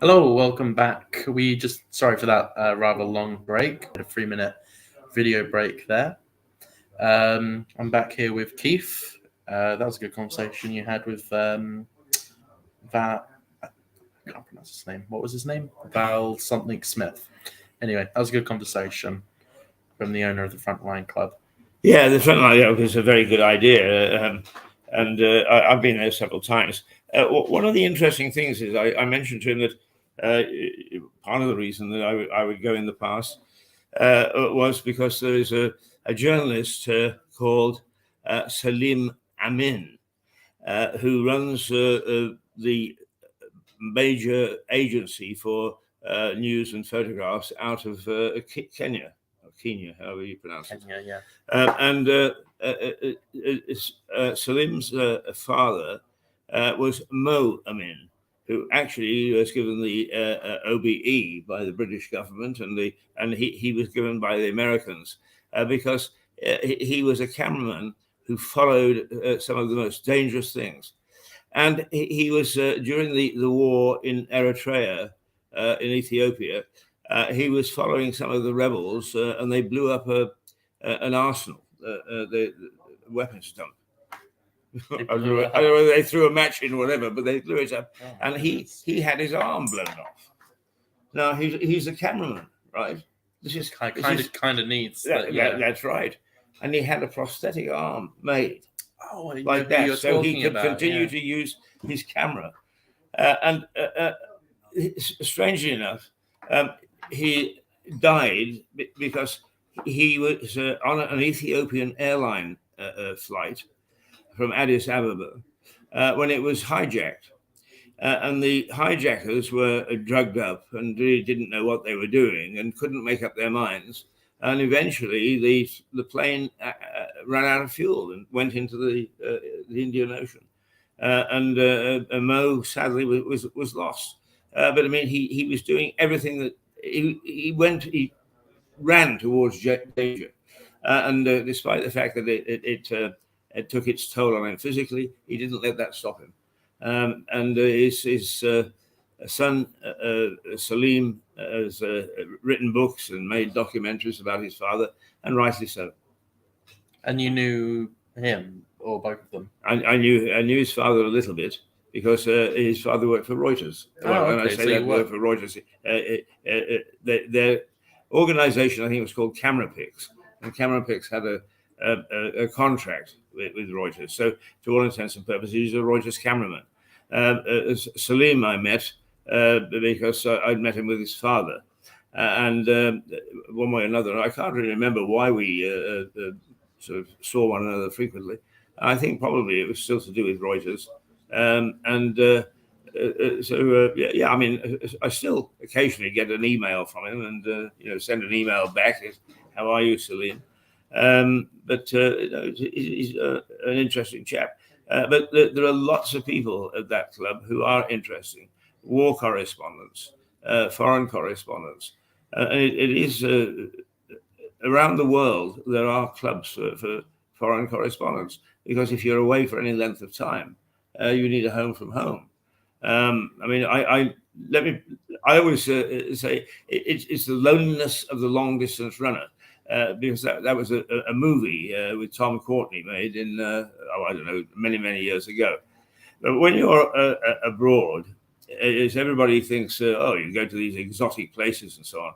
Hello, welcome back. We just sorry for that rather long break, a 3-minute video break there. I'm back here with Keith. That was a good conversation you had with Val. I can't pronounce his name. What was his name? Val something Smith. Anyway, that was a good conversation from the owner of the Frontline Club. Yeah, the Frontline Club is a very good idea, and I've been there several times. One of the interesting things is I mentioned to him that part of the reason that I would go in the past was because there is a journalist called Salim Amin, who runs the major agency for news and photographs out of Kenya, or Kenya, however you pronounce it. Kenya, yeah. And Salim's father was Mo Amin, who actually was given the OBE by the British government, and he was given by the Americans because he was a cameraman who followed some of the most dangerous things. And he was during the war in Eritrea, in Ethiopia. He was following some of the rebels, and they blew up an arsenal, the weapons dump. I don't know whether they threw a match in or whatever, but they blew it up, and he had his arm blown off. Now he's a cameraman, right? This is kind of needs. That's right, and he had a prosthetic arm made. Oh, like that, so he could continue to use his camera. And strangely enough, he died because he was on an Ethiopian airline flight from Addis Ababa when it was hijacked. And the hijackers were drugged up and really didn't know what they were doing and couldn't make up their minds. And eventually, the plane ran out of fuel and went into the Indian Ocean. And Mo sadly was lost. But I mean, he was doing everything that he ran towards danger. And despite the fact that it took its toll on him physically, he didn't let that stop him. And his son Salim has written books and made documentaries about his father, and rightly so. And you knew him, or both of them? I knew his father a little bit because his father worked for Reuters. When I say that worked for Reuters, their organization, I think it was called CameraPix, and CameraPix had a contract with Reuters. So to all intents and purposes, he's a Reuters cameraman. Salim I met because I'd met him with his father. And one way or another, I can't really remember why we sort of saw one another frequently. I think probably it was still to do with Reuters. Yeah, I mean, I still occasionally get an email from him and, send an email back. How are you, Salim? But he's an interesting chap. But there are lots of people at that club who are interesting. War correspondents, foreign correspondents. And it is around the world, there are clubs for foreign correspondents, because if you're away for any length of time, you need a home from home. I mean, I always say it's the loneliness of the long distance runner. Because that was a movie with Tom Courtenay made in, I don't know, many years ago. But when you're abroad, everybody thinks, you go to these exotic places and so on.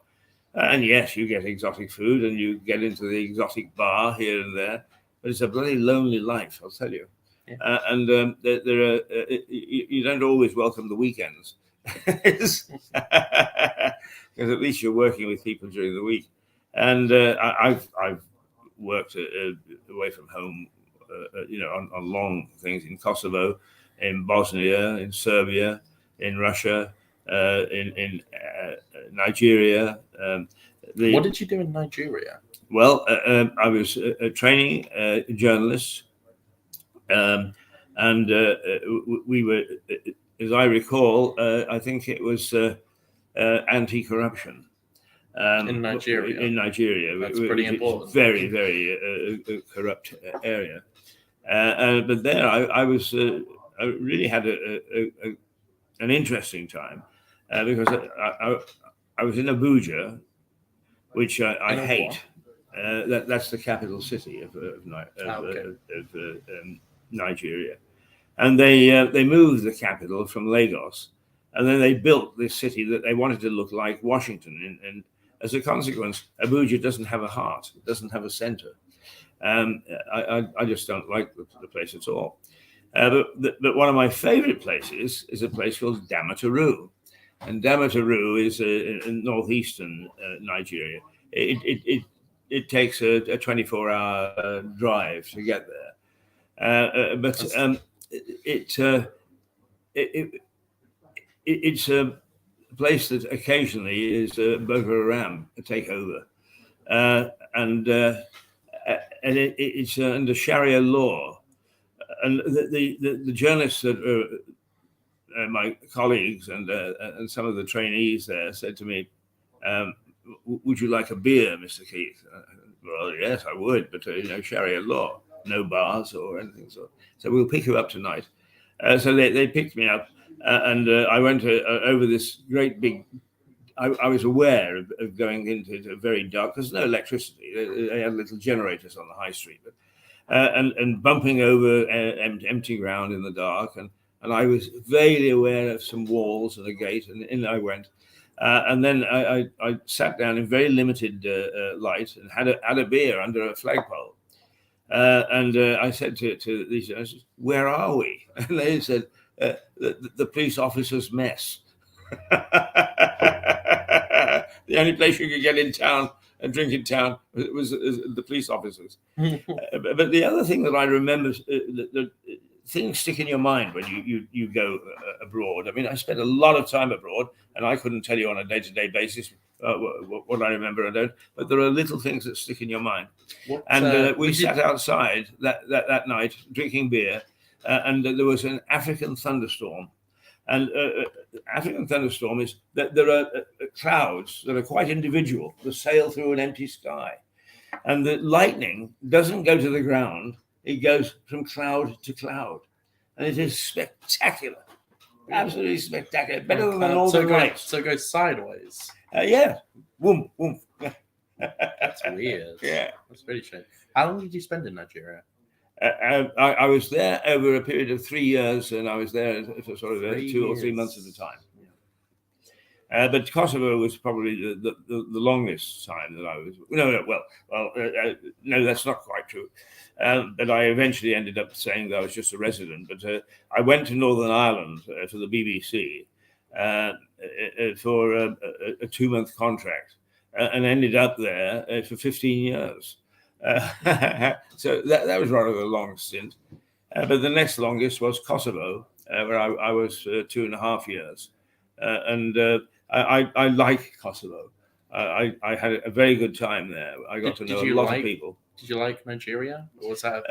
And yes, you get exotic food and you get into the exotic bar here and there. But it's a bloody lonely life, I'll tell you. Yeah. There are you don't always welcome the weekends. Because at least you're working with people during the week. And I've worked away from home, on long things in Kosovo, in Bosnia, in Serbia, in Russia, in Nigeria. What did you do in Nigeria? Well, I was training journalists, and we were, as I recall, I think it was anti-corruption. In Nigeria. That's pretty important. Very, very corrupt area. But there I was, I really had an interesting time. because I was in Abuja, which I In hate. That's the capital city of Nigeria, and they moved the capital from Lagos, and then they built this city that they wanted to look like Washington, and as a consequence, Abuja doesn't have a heart, it doesn't have a center. I just don't like the place at all. But one of my favorite places is a place called Damaturu, and Damaturu is in northeastern Nigeria. It takes a 24-hour drive to get there, but it's a place that occasionally is Boko Haram take over, and it's under Sharia law. And the journalists that my colleagues and some of the trainees there said to me, would you like a beer, Mr. Keith? Well, yes, I would, but Sharia law, no bars or anything. So we'll pick you up tonight. So they picked me up, and I went over this great big. I was aware of going into very dark, because no electricity. They had little generators on the high street, but, and bumping over empty ground in the dark, and I was vaguely aware of some walls and a gate, and in I went. And then I sat down in very limited light and had a beer under a flagpole. And I said to these guys, "Where are we?" And they said, the police officer's mess. The only place you could get in town and drink in town was the police officers. But the other thing that I remember, the things stick in your mind when you go abroad. I mean, I spent a lot of time abroad, and I couldn't tell you on a day-to-day basis what I remember and don't. But there are little things that stick in your mind. We sat outside that night drinking beer, and there was an African thunderstorm. And African thunderstorm is that there are clouds that are quite individual that sail through an empty sky. And the lightning doesn't go to the ground. It goes from cloud to cloud. And it is spectacular. Absolutely spectacular. Better than all the lights. So it goes sideways. Yeah. Boom, boom. That's weird. Yeah. That's very strange. How long did you spend in Nigeria? I was there over a period of 3 years, and I was there for sort of 2 or 3 months at a time. Yeah. But Kosovo was probably the longest time that I was. No, that's not quite true. But I eventually ended up saying that I was just a resident. But I went to Northern Ireland for the BBC for a 2-month contract, and ended up there for 15 years. So that was rather a long stint. But the next longest was Kosovo, where I was 2.5 years. I like Kosovo. I had a very good time there. I got to know a lot of people. Did you like Nigeria? Or was that?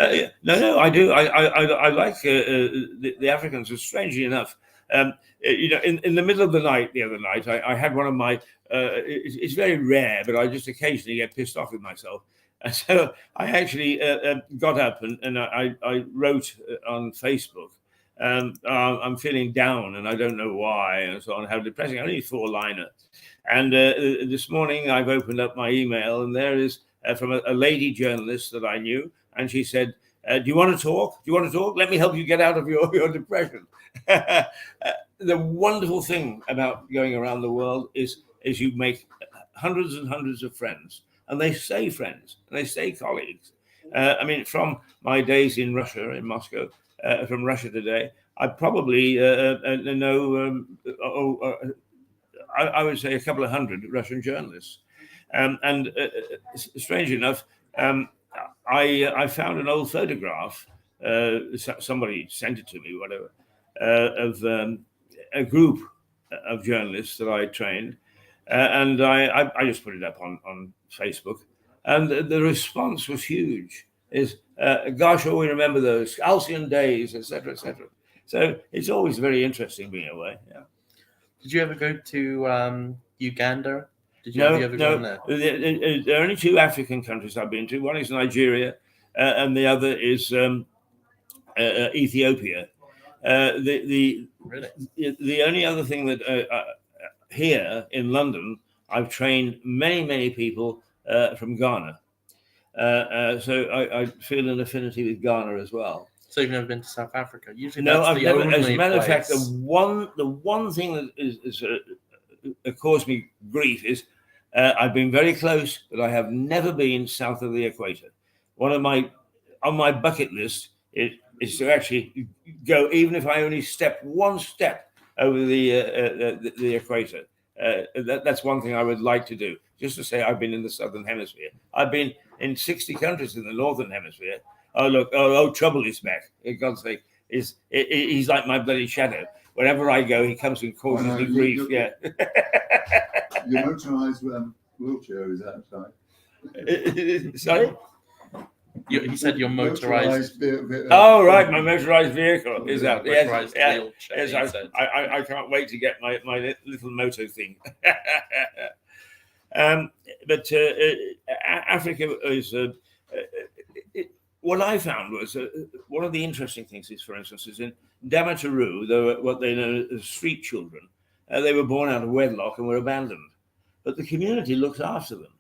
No, I do. I like the Africans. Strangely enough, in the middle of the night, the other night, I had one of my. It's very rare, but I just occasionally get pissed off with myself. And so I actually got up and I wrote on Facebook, I'm feeling down and I don't know why, and so on, how depressing. Only 4-liner. And this morning I've opened up my email, and there is from a lady journalist that I knew, and she said, do you want to talk? Do you want to talk? Let me help you get out of your depression. The wonderful thing about going around the world is you make hundreds and hundreds of friends. And they stay friends, and they stay colleagues. I mean, from my days in Russia, in Moscow, from Russia today, I probably know, I would say, a couple of hundred Russian journalists. And strange enough, I found an old photograph, somebody sent it to me, whatever, of a group of journalists that I trained. And I just put it up on Facebook, and the response was huge. Gosh, we remember those halcyon days, etc., etc. So it's always very interesting being away. Yeah. Did you ever go to Uganda? Did you ever go in there? There are only 2 African countries I've been to. One is Nigeria, and the other is Ethiopia. Really? The only other thing that here in London, I've trained many people from Ghana. So I feel an affinity with Ghana as well. So you've never been to South Africa? Usually No, that's I've the never. only As a matter of fact, place. the one thing that is caused me grief is I've been very close, but I have never been south of the equator. One of my on my bucket list is to actually go, even if I only step one step over the equator. That's one thing I would like to do. Just to say, I've been in the southern hemisphere. I've been in 60 countries in the northern hemisphere. Oh look! Oh, trouble is back. In God's sake, he's like my bloody shadow. Wherever I go, he comes and causes me grief. Yeah. Your motorised wheelchair is outside. Sorry. He said your motorised. Oh right, my motorised vehicle is out. Yes, Wheelchair, yes. I can't wait to get my little moto thing. But Africa is. What I found was one of the interesting things is, for instance, is in Damaturu, there were what they know as street children. They were born out of wedlock and were abandoned, but the community looks after them.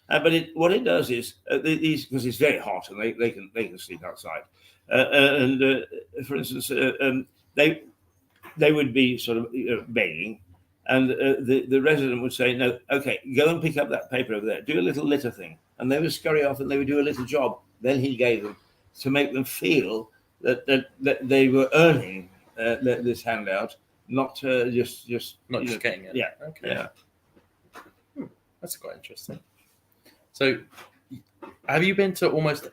But what it does is these, because it's very hot and they can sleep outside. For instance, they would be sort of begging, and the resident would say, "No, okay, go and pick up that paper over there. Do a little litter thing," and they would scurry off and they would do a little job. Then he gave them to make them feel that they were earning this handout, not just getting it. Yeah. Okay. Yeah. That's quite interesting. So, have you been to almost?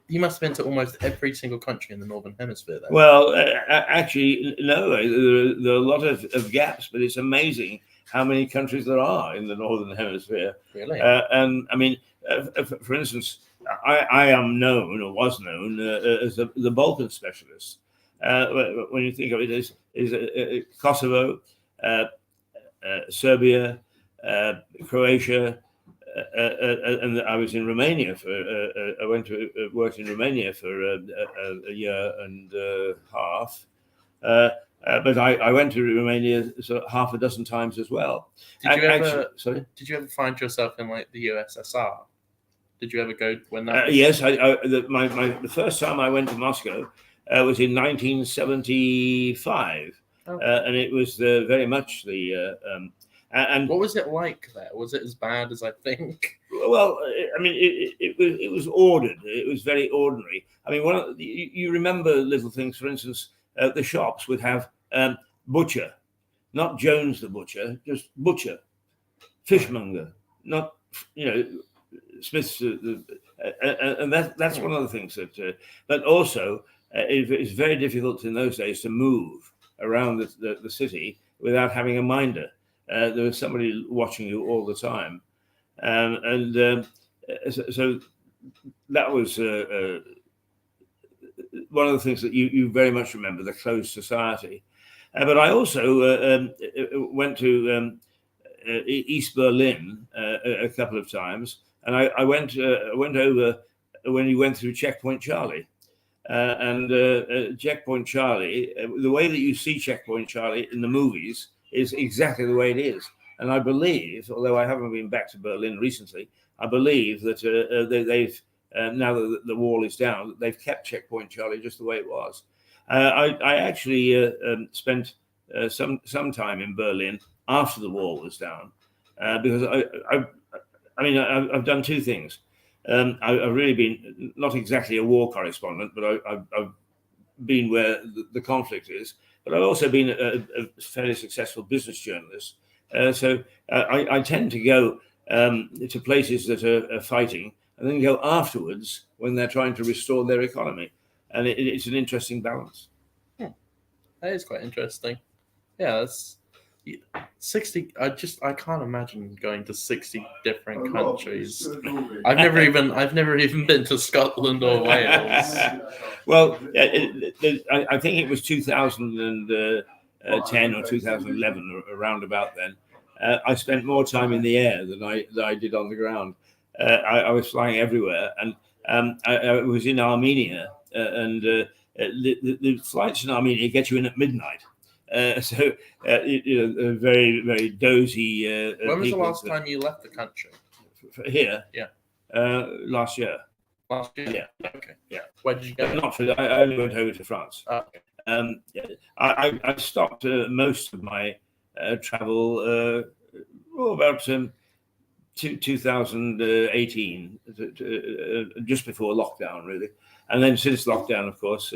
You must have been to almost every single country in the Northern Hemisphere, then. Well, actually, no. There are a lot of gaps, but it's amazing how many countries there are in the Northern Hemisphere. Really? And I mean, for instance, I am known or was known as the Balkan specialist. When you think of it, is Kosovo, Serbia, Croatia. And I was in Romania I worked in Romania for a year and a half. But I went to Romania sort of half a dozen times as well. Did you ever find yourself in like the USSR? Did you ever go when that? Yes, the first time I went to Moscow was in 1975, and it was very much the. And what was it like there? Was it as bad as I think? Well, I mean, it was ordered. It was very ordinary. I mean, you remember little things. For instance, the shops would have butcher, not Jones the butcher, just butcher, fishmonger, not Smith's. And that's one of the things that. But also, it's very difficult in those days to move around the city without having a minder. There was somebody watching you all the time, so that was one of the things that you very much remember, the closed society. But I also went to East Berlin a couple of times, and I went over when you went through Checkpoint Charlie. Checkpoint Charlie, the way that you see Checkpoint Charlie in the movies is exactly the way it is. And I believe, although I haven't been back to Berlin recently, I believe that they've, now that the wall is down, they've kept Checkpoint Charlie just the way it was. I actually spent some time in Berlin after the wall was down, because I've done two things. I've really been not exactly a war correspondent, but I've been where the conflict is. But I've also been a fairly successful business journalist. So I tend to go to places that are fighting and then go afterwards when they're trying to restore their economy. And it's an interesting balance. That is quite interesting. Yeah, that's 60. I can't imagine going to 60 different countries. I've never even been to Scotland or Wales. Well, I think it was 2010 or 2011, around about then. I spent more time in the air than I did on the ground. I was flying everywhere, and I was in Armenia, and the flights in Armenia get you in at midnight. Very, very dozy. When was the people last time you left the country? here? Yeah. Last year. Last year? Yeah. Okay. Yeah. Where did you go? Not for. I only went over to France. Oh, okay. I stopped most of my travel about 2018, just before lockdown, really. And then since lockdown, of course,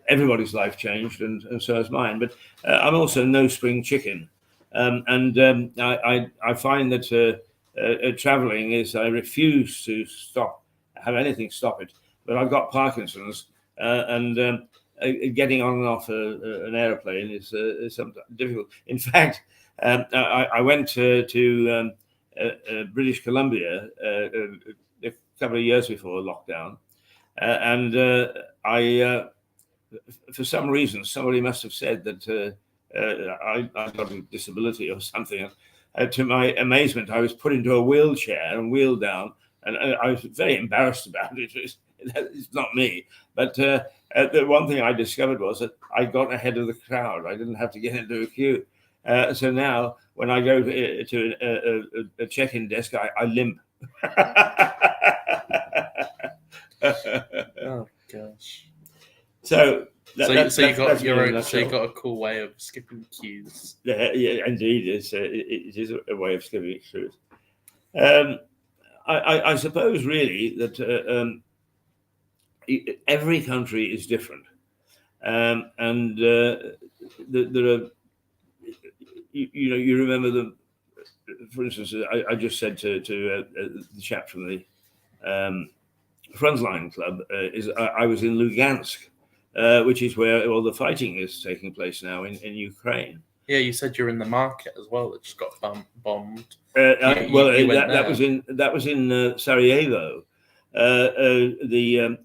everybody's life changed, and so has mine. But I'm also no spring chicken, I find that traveling is I refuse to have anything stop it. But I've got Parkinson's, and getting on and off an airplane is sometimes difficult. In fact, I went to British Columbia a couple of years before lockdown, and for some reason, somebody must have said that I got a disability or something. To my amazement, I was put into a wheelchair and wheeled down, and I was very embarrassed about it. It's not me, but the one thing I discovered was that I got ahead of the crowd. I didn't have to get into a queue. So now, when I go to a check-in desk, I limp. Oh gosh. So you got a cool way of skipping queues. Yeah, indeed, it is a way of skipping queues. I suppose really that every country is different, and there are. You remember for instance, I just said to the chap from the Frontline Club I was in Lugansk, which is where all the fighting is taking place now in Ukraine. Yeah, you said you're in the market as well. It just got bombed. That was in Sarajevo. The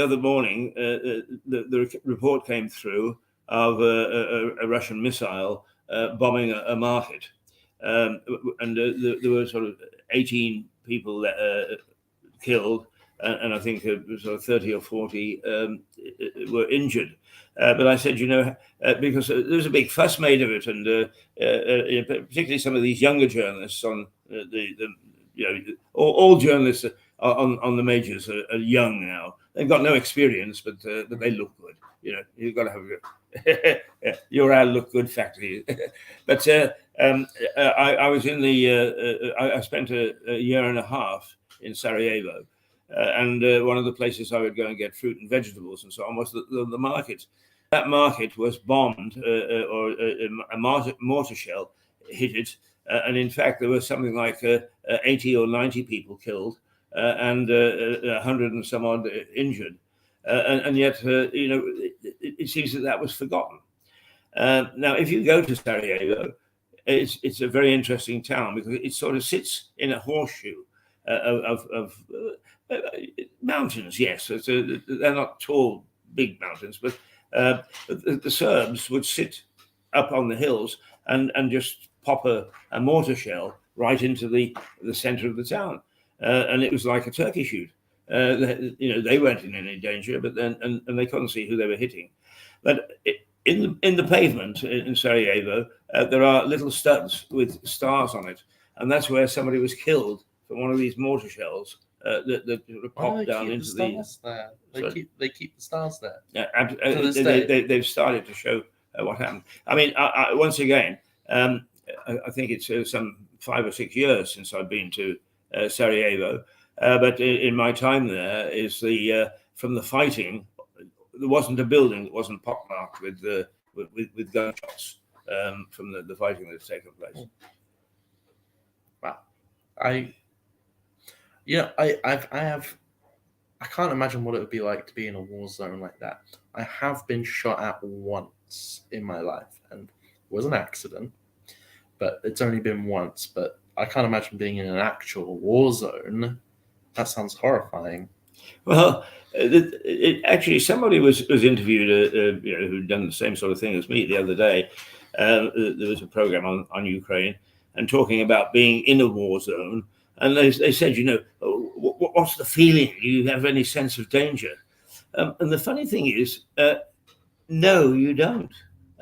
other morning, the report came through of a Russian missile bombing a market, and there were sort of 18 people killed, and I think sort of 30 or 40 were injured. But I said, because there was a big fuss made of it, and particularly some of these younger journalists on all journalists on the majors are young now. They've got no experience, but they look good. You've got to have your ad look good factory. But I was in I spent a year and a half in Sarajevo, and one of the places I would go and get fruit and vegetables and so on was the market. That market was bombed, or a mortar shell hit it, and in fact there was something like 80 or 90 people killed, and 100 and some odd injured, and yet it seems that was forgotten. Now, if you go to Sarajevo, it's a very interesting town because it sort of sits in a horseshoe of mountains. Yes, they're not tall, big mountains, but the Serbs would sit up on the hills and just pop a mortar shell right into the center of the town, and it was like a turkey shoot. They weren't in any danger, but then and they couldn't see who they were hitting. But in the pavement in Sarajevo, there are little studs with stars on it, and that's where somebody was killed from one of these mortar shells that popped down into the stars there. They keep the stars there. Yeah, they've started to show what happened. I mean, once again, I think it's some 5 or 6 years since I've been to Sarajevo, but in my time there, is from the fighting, there wasn't a building that wasn't pockmarked with gunshots from the fighting that's taken place. Wow, I can't imagine what it would be like to be in a war zone like that. I have been shot at once in my life, and it was an accident, but it's only been once. But I can't imagine being in an actual war zone. That sounds horrifying. Well, actually, somebody was interviewed, who'd done the same sort of thing as me the other day. There was a program on Ukraine and talking about being in a war zone. And they said, what's the feeling? Do you have any sense of danger? And the funny thing is, No, you don't.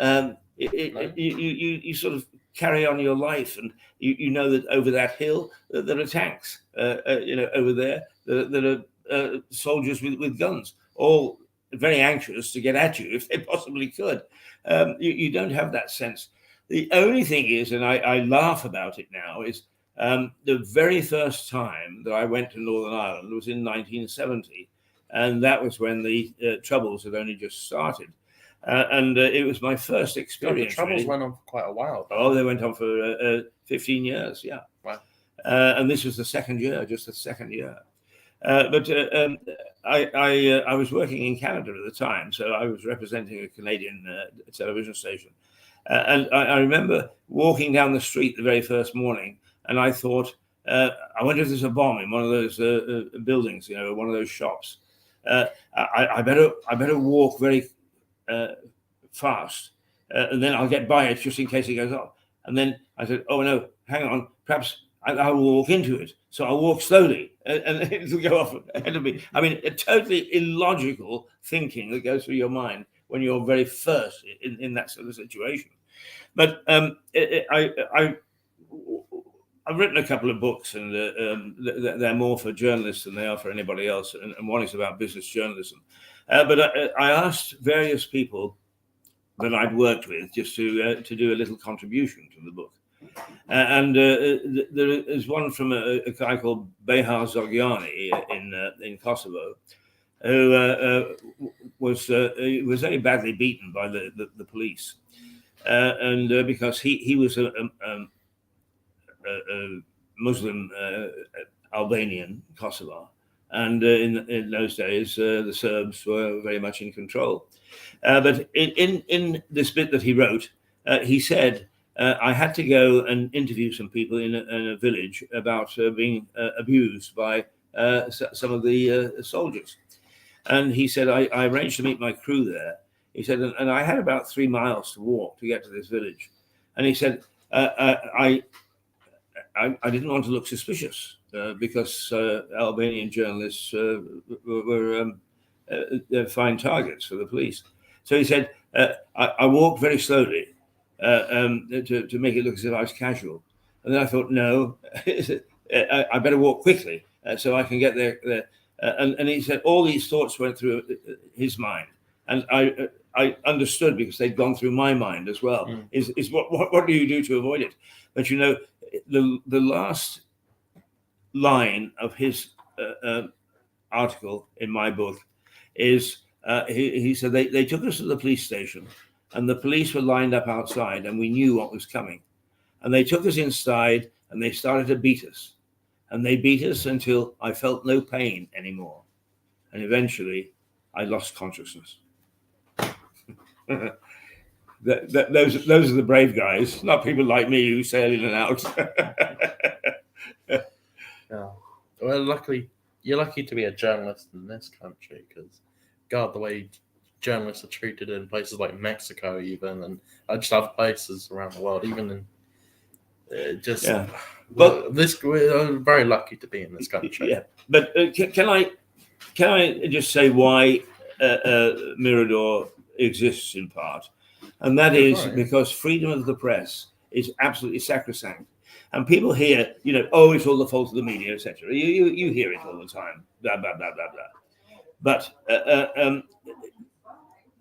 No? You sort of carry on your life, and you know that over that hill there are tanks. Over there there are soldiers with guns, all very anxious to get at you if they possibly could. You don't have that sense. The only thing is, and I laugh about it now, is the very first time that I went to Northern Ireland was in 1970, and that was when the Troubles had only just started. It was my first experience. The Troubles really. went on for quite a while. Oh, they went on for 15 years, yeah. Wow. And this was the second year, just the second year. I was working in Canada at the time, so I was representing a Canadian television station. And I remember walking down the street the very first morning, and I thought, I wonder if there's a bomb in one of those buildings, one of those shops. I better walk very fast, and then I'll get by it just in case it goes off. And then I said, oh no, hang on, perhaps I will walk into it. So I'll walk slowly, and it'll go off ahead of me. I mean, a totally illogical thinking that goes through your mind when you're very first in that sort of situation. But I've written a couple of books, and they're more for journalists than they are for anybody else. And one is about business journalism. But I asked various people that I'd worked with just to do a little contribution to the book. And there is one from a guy called Behar Zogyani in Kosovo, who was very badly beaten by the police, and because he was a Muslim Albanian Kosovar, and in those days the Serbs were very much in control. But in this bit that he wrote, he said, I had to go and interview some people in a village about being abused by some of the soldiers. And he said, I arranged to meet my crew there. He said, and I had about 3 miles to walk to get to this village. And he said, I didn't want to look suspicious because Albanian journalists were fine targets for the police. So he said, I walked very slowly to make it look as if I was casual. And then I thought, no, I better walk quickly so I can get there. And he said all these thoughts went through his mind. And I understood because they'd gone through my mind as well. Is what do you do to avoid it? But the last line of his article in my book is he said they took us to the police station, and the police were lined up outside, and we knew what was coming. And they took us inside, and they started to beat us. And they beat us until I felt no pain anymore. And eventually, I lost consciousness. Those are the brave guys, not people like me who sail in and out. Yeah. Well, you're lucky to be a journalist in this country, because, God, the way journalists are treated in places like Mexico, even, and just other places around the world, even in Yeah. Well, we're very lucky to be in this country. Yeah, but can I just say why Mirador exists in part, and that is because freedom of the press is absolutely sacrosanct. And people hear, oh, it's all the fault of the media, etc. You hear it all the time, blah blah blah blah blah. But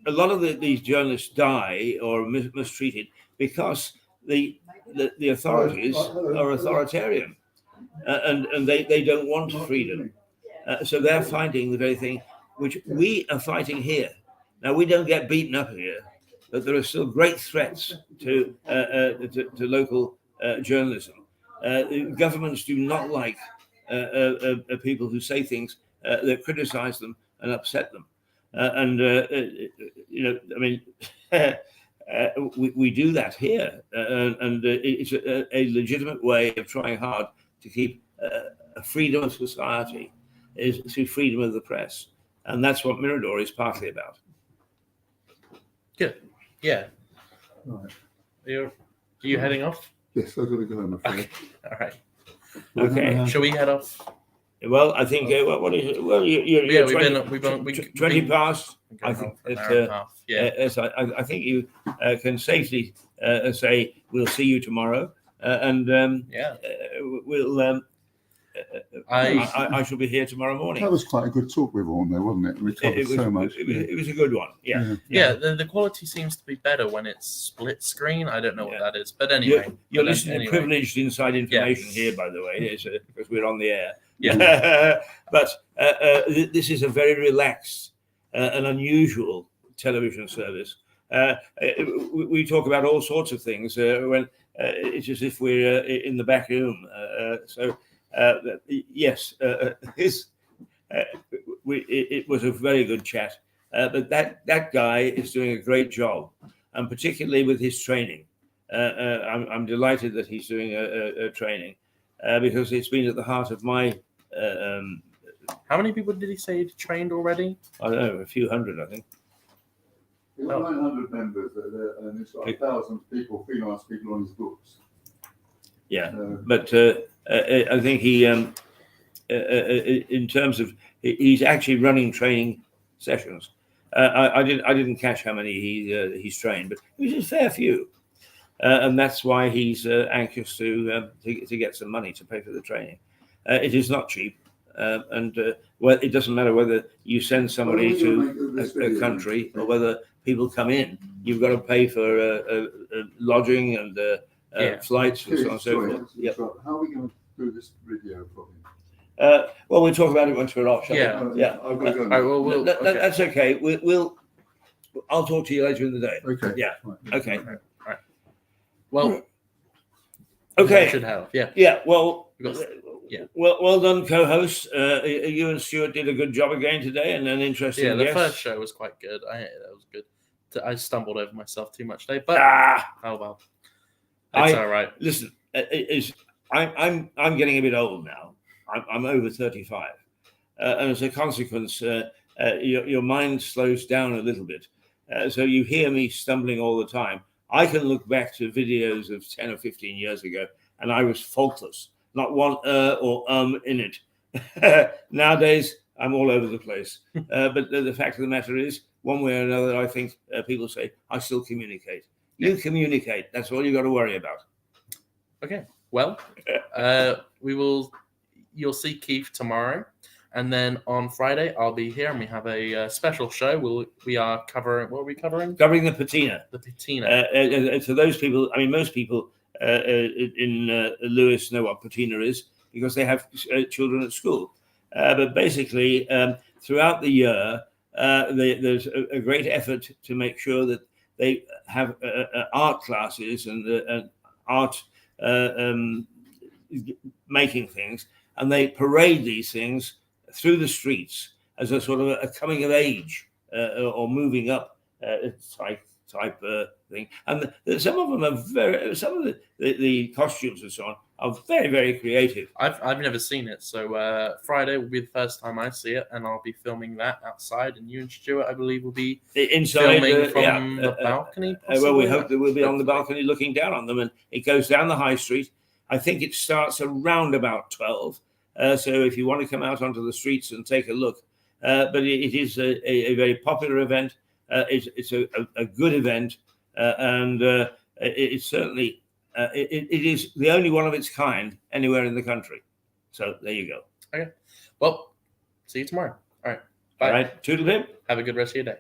a lot of these journalists die or are mistreated because the authorities are authoritarian, and they don't want freedom. So they're fighting the very thing which we are fighting here. Now, we don't get beaten up here, but there are still great threats to local journalism. Governments do not like people who say things that criticize them and upset them. We do that here, and it's a legitimate way of trying hard to keep a freedom of society is through freedom of the press, and that's what Mirador is partly about. Good. Yeah. Right. Are you heading off? Yes, I've got to go, I'm afraid. Okay. All right. Okay. Shall we head off? Well, I think what is it? Well, you're 20 past. I think that, yes, I think you can safely say we'll see you tomorrow, and we'll. I shall be here tomorrow morning. That was quite a good talk with Vaughan, though, wasn't it? We covered so much. It was a good one. Yeah. The quality seems to be better when it's split screen. I don't know what that is, but anyway, you're listening to privileged inside information here, by the way, because we're on the air. Yeah. But this is a very relaxed and unusual television service. We talk about all sorts of things when it's as if we're in the back room. Yes, it was a very good chat. But that guy is doing a great job, and particularly with his training. I'm delighted that he's doing a training because it's been at the heart of my. How many people did he say he'd trained already? I don't know, a few hundred, I think. He's got 900 members, and it's got 1,000 people, freelance people on his books. Yeah, but I think he, in terms of, he's actually running training sessions. I didn't catch how many he's trained, but it was a fair few, and that's why he's anxious to get some money to pay for the training. It is not cheap, and well, it doesn't matter whether you send somebody to a country or whether people come in. You've got to pay for lodging and flights and so on and so forth. Yep. How are we going to do this video for him? Well, we'll talk about it once we're off. Yeah. I've got to go. That's okay. We'll. I'll talk to you later in the day. Okay. Yeah. Right. Okay. All right. Well. Okay. Should have. Yeah. Yeah. Well. Yeah. Well done, co-hosts. You and Stuart did a good job again today, and an interesting. Yeah, the guest. first show was quite good. That was good. I stumbled over myself too much today, but oh well, it's all right. Listen, I'm getting a bit old now. I'm over 35, and as a consequence, your mind slows down a little bit. So you hear me stumbling all the time. I can look back to videos of 10 or 15 years ago, and I was faultless. Not one or in it. Nowadays, I'm all over the place. But the fact of the matter is, one way or another, I think people say, I still communicate. You communicate. That's all you got to worry about. Okay. Well, you'll see Keith tomorrow. And then on Friday, I'll be here and we have a special show. We are covering, what are we covering? Covering the patina. The patina. So those people, I mean, most people in Lewis know what patina is because they have children at school. But basically, throughout the year, there's a great effort to make sure that they have art classes and art making things, and they parade these things through the streets as a sort of a coming of age or moving up type thing. And some of them are some of the costumes and so on are very, very creative. I've never seen it, so Friday will be the first time I see it, and I'll be filming that outside. And you and Stuart, I believe, will be inside filming from the balcony. Well, we hope that we'll be on the balcony looking down on them, and it goes down the high street. I think it starts around about 12. So if you want to come out onto the streets and take a look, but it is a very popular event. It's a good event, and it's certainly it is the only one of its kind anywhere in the country. So there you go. Okay. Well, see you tomorrow. All right. Bye. All right. Toodle-pip. Have a good rest of your day.